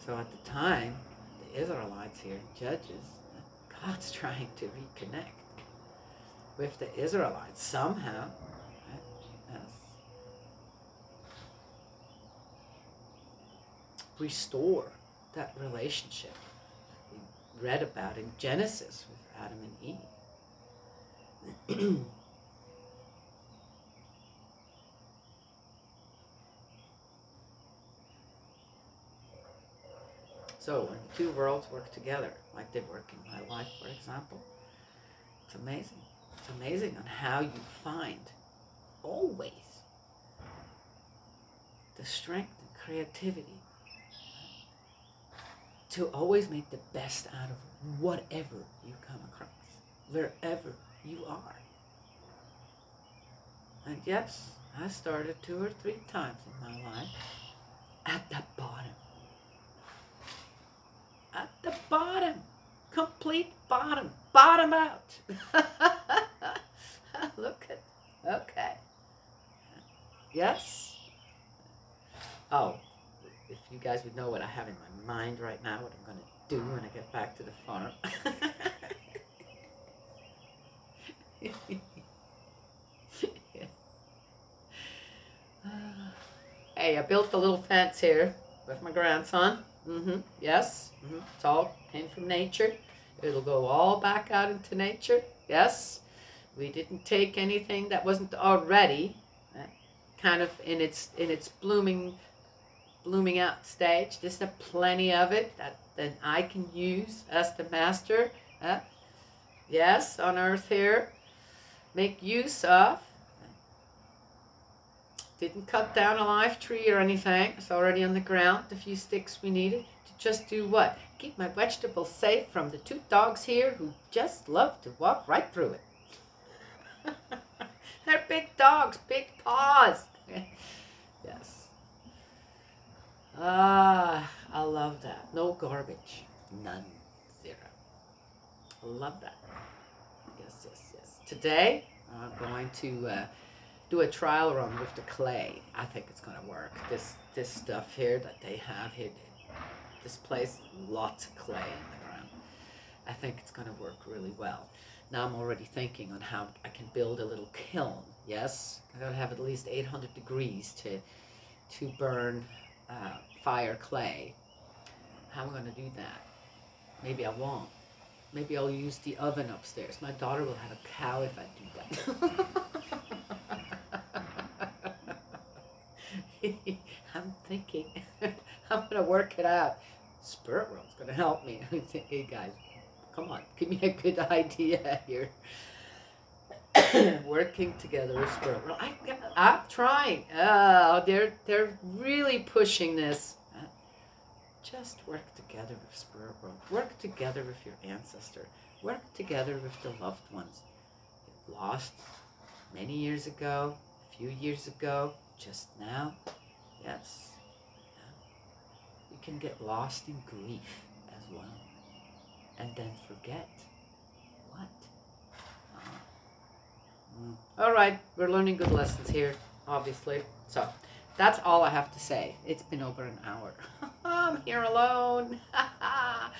So at the time, the Israelites here, Judges, God's trying to reconnect with the Israelites somehow. Right? Yes. Restore that relationship that we read about in Genesis with Adam and Eve. So when the two worlds work together, like they work in my life, for example, it's amazing. It's amazing on how you find always the strength and creativity to always make the best out of whatever you come across, wherever you are. And yes, I started 2 or 3 times in my life at the bottom. At the bottom. Complete bottom. Bottom out. Look at, okay. Yes. Oh, if you guys would know what I have in my mind right now, what I'm going to do when I get back to the farm. Hey, I built a little fence here with my grandson. Yes. It's all came from nature. It'll go all back out into nature. Yes. We didn't take anything that wasn't already kind of in its blooming out stage. There's plenty of it that then I can use as the master. Yes, on earth here. Make use of. Didn't cut down a live tree or anything. It's already on the ground. The few sticks we needed to just do what? Keep my vegetables safe from the 2 dogs here who just love to walk right through it. They're big dogs, big paws. Yes. I love that. No garbage. None. 0. I love that. Yes, yes, yes. Today, I'm going to do a trial run with the clay. I think it's going to work. This stuff here that they have here, this place, lots of clay in the ground. I think it's going to work really well. Now I'm already thinking on how I can build a little kiln. Yes, I got to have at least 800 degrees to burn fire clay. How am I going to do that? Maybe I won't. Maybe I'll use the oven upstairs. My daughter will have a cow if I do that. I'm thinking, I'm going to work it out. Spirit World's going to help me. I think, hey guys, come on, give me a good idea here. Working together with Spirit World. I'm trying. They're really pushing this. Just work together with Spirit World. Work together with your ancestor. Work together with the loved ones you lost many years ago, a few years ago, just now. Yes. You can get lost in grief as well. And then forget. What? All right, we're learning good lessons here, obviously. So that's all I have to say. It's been over an hour. I'm here alone. I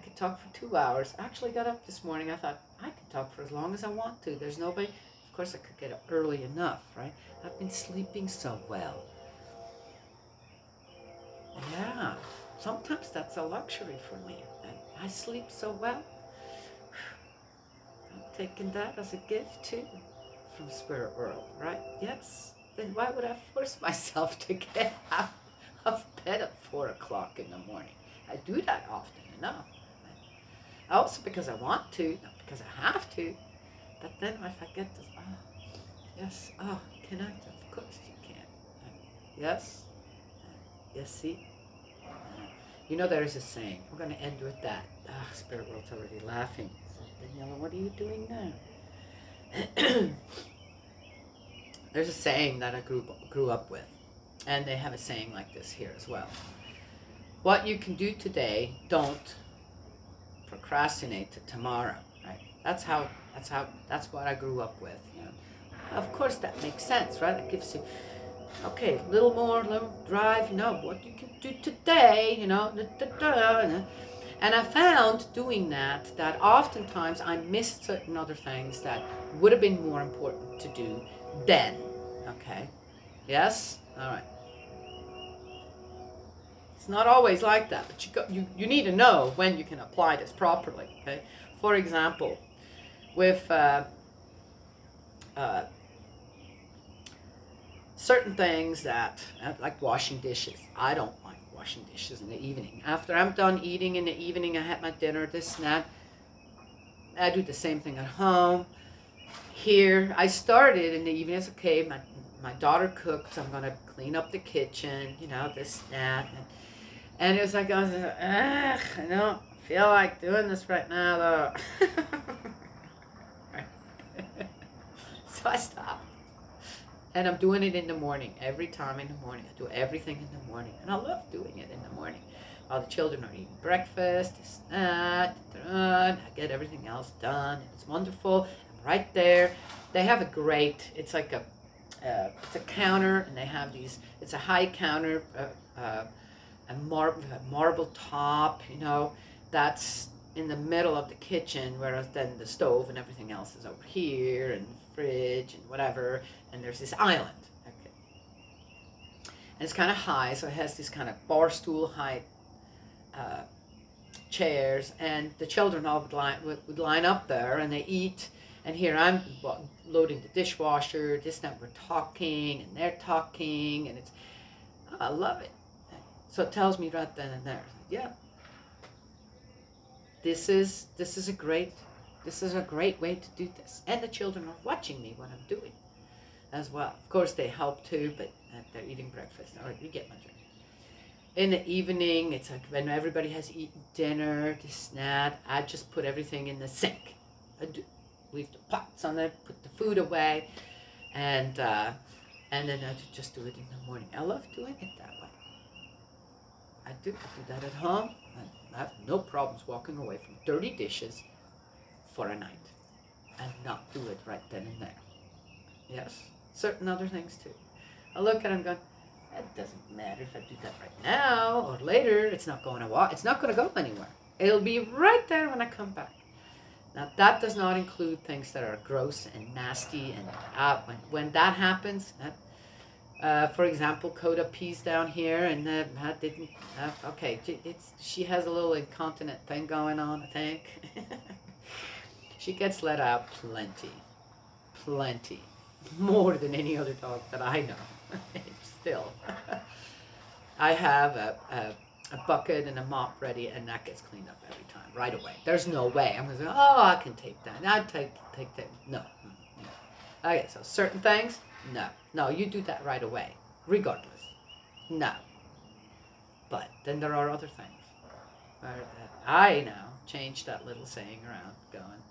could talk for 2 hours. I actually got up this morning. I thought I could talk for as long as I want to. There's nobody. Of course, I could get up early enough, right? I've been sleeping so well. Yeah, sometimes that's a luxury for me. I sleep so well. I'm taking that as a gift too from Spirit World, right? Yes. Then why would I force myself to get out of bed at 4 o'clock in the morning? I do that often enough. Also because I want to, not because I have to. But then if I get this, yes, connect, of course you can. Yes. Yes, see? You know, there is a saying. We're going to end with that. Spirit world's already laughing. Daniela, what are you doing now? There's a saying that I grew up with. And they have a saying like this here as well. What you can do today, don't procrastinate to tomorrow. Right? That's what I grew up with. You know? Of course, that makes sense, right? It gives you, okay, a little more, little drive, you know, what you can do today, you know, and I found doing that oftentimes I missed certain other things that would have been more important to do then, okay? Yes? All right. It's not always like that, but you need to know when you can apply this properly, okay? For example, with certain things that, like washing dishes. I don't like washing dishes in the evening. After I'm done eating in the evening, I had my dinner, this and that. I do the same thing at home. Here, I started in the evening. It's okay, my daughter cooked, so I'm going to clean up the kitchen, you know, this and that. And it was like, I was like, I don't feel like doing this right now, though. So I stopped. And I'm doing it in the morning, every time in the morning. I do everything in the morning. And I love doing it in the morning. While the children are eating breakfast, this and that, I get everything else done. It's wonderful. I'm right there. They have a great, it's like it's a counter, and they have these, it's a high counter, a marble top, you know, that's in the middle of the kitchen, whereas then the stove and everything else is over here, and the fridge and whatever, and there's this island. Okay. And it's kind of high, so it has this kind of bar stool height chairs, and the children all would line up there, and they eat, and here I'm loading the dishwasher, this and that, we're talking, and they're talking, and it's, I love it. So it tells me right then and there, yeah, this is a great way to do this. And the children are watching me when I'm doing it as well. Of course, they help too, but they're eating breakfast. All right, you get my drift. In the evening, it's like when everybody has eaten dinner, this and that, I just put everything in the sink. Leave the pots on there, put the food away, and then I just do it in the morning. I love doing it that way. I do that at home. I have no problems walking away from dirty dishes for a night and not do it right then and there. Yes, certain other things too. I look at it and go, it doesn't matter if I do that right now or later. It's not going to walk. It's not going to go anywhere. It'll be right there when I come back. Now that does not include things that are gross and nasty, and when that happens. For example, Coda pees down here, and I didn't. Okay, she has a little incontinent thing going on, I think. She gets let out plenty, more than any other dog that I know. Still, I have a bucket and a mop ready, and that gets cleaned up every time, right away. There's no way I'm gonna say, oh, I can take that. I'd take that. No. Okay, so certain things. No, you do that right away, regardless. No. But then there are other things. I now change that little saying around, going,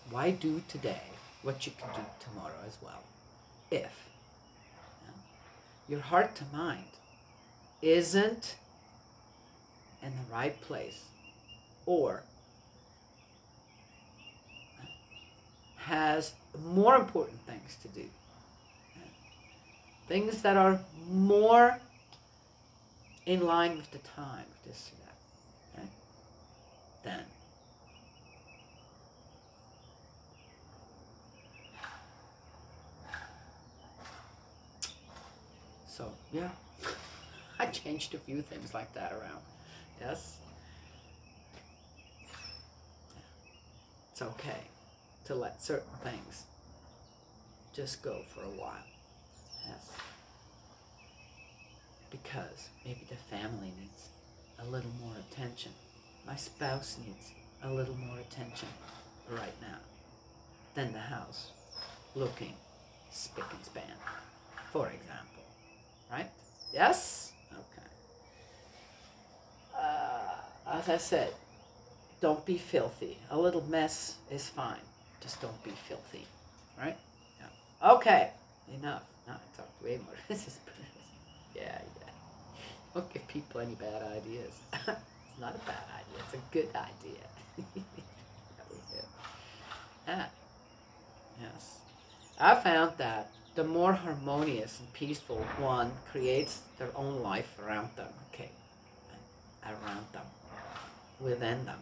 why do today what you can do tomorrow as well? If your heart to mind isn't in the right place, or has more important things to do, things that are more in line with the time, this or that, okay? Then so yeah, I changed a few things like that around. Yes, it's okay to let certain things just go for a while. Yes. Because maybe the family needs a little more attention. My spouse needs a little more attention right now than the house looking spick and span for example, right? Yes? Okay. As I said, don't be filthy. A little mess is fine. Just don't be filthy, right? Yeah. Okay, enough. Now I talked way more. This is yeah. Don't give people any bad ideas. It's not a bad idea. It's a good idea. That we do. Ah, yes. I found that the more harmonious and peaceful one creates their own life around them, okay, around them, within them,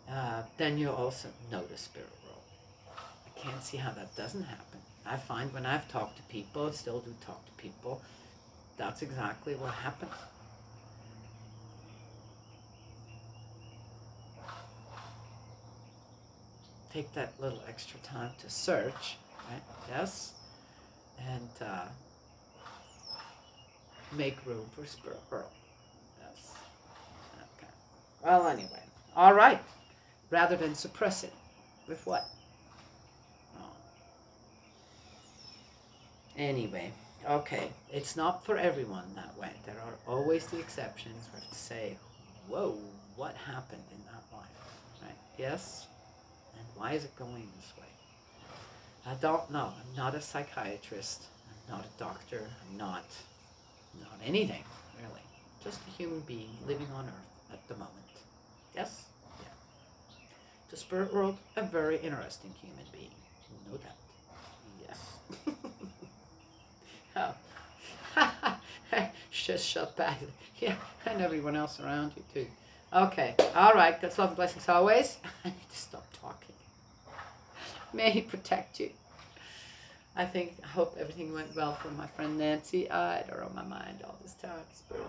right? Then you also know the spirit world. I can't see how that doesn't happen. I find when I've talked to people, still do talk to people, that's exactly what happens. Take that little extra time to search, right? Yes, and make room for spirit world. Yes. Okay. Well, anyway, all right. Rather than suppress it, with what? Oh. Anyway, okay. It's not for everyone that way. There are always the exceptions. We have to say, whoa, what happened in that life, right? Yes. And why is it going this way? I don't know. I'm not a psychiatrist. I'm not a doctor. I'm not anything, really. Just a human being living on Earth at the moment. Yes? Yeah. The spirit world, a very interesting human being. No doubt. Yes. Oh. Just shut back. Yeah, and everyone else around you, too. Okay. All right. God's love and blessings always. I need to stop talking. May He protect you. I hope everything went well for my friend Nancy. I had her on my mind all this time. Spirit.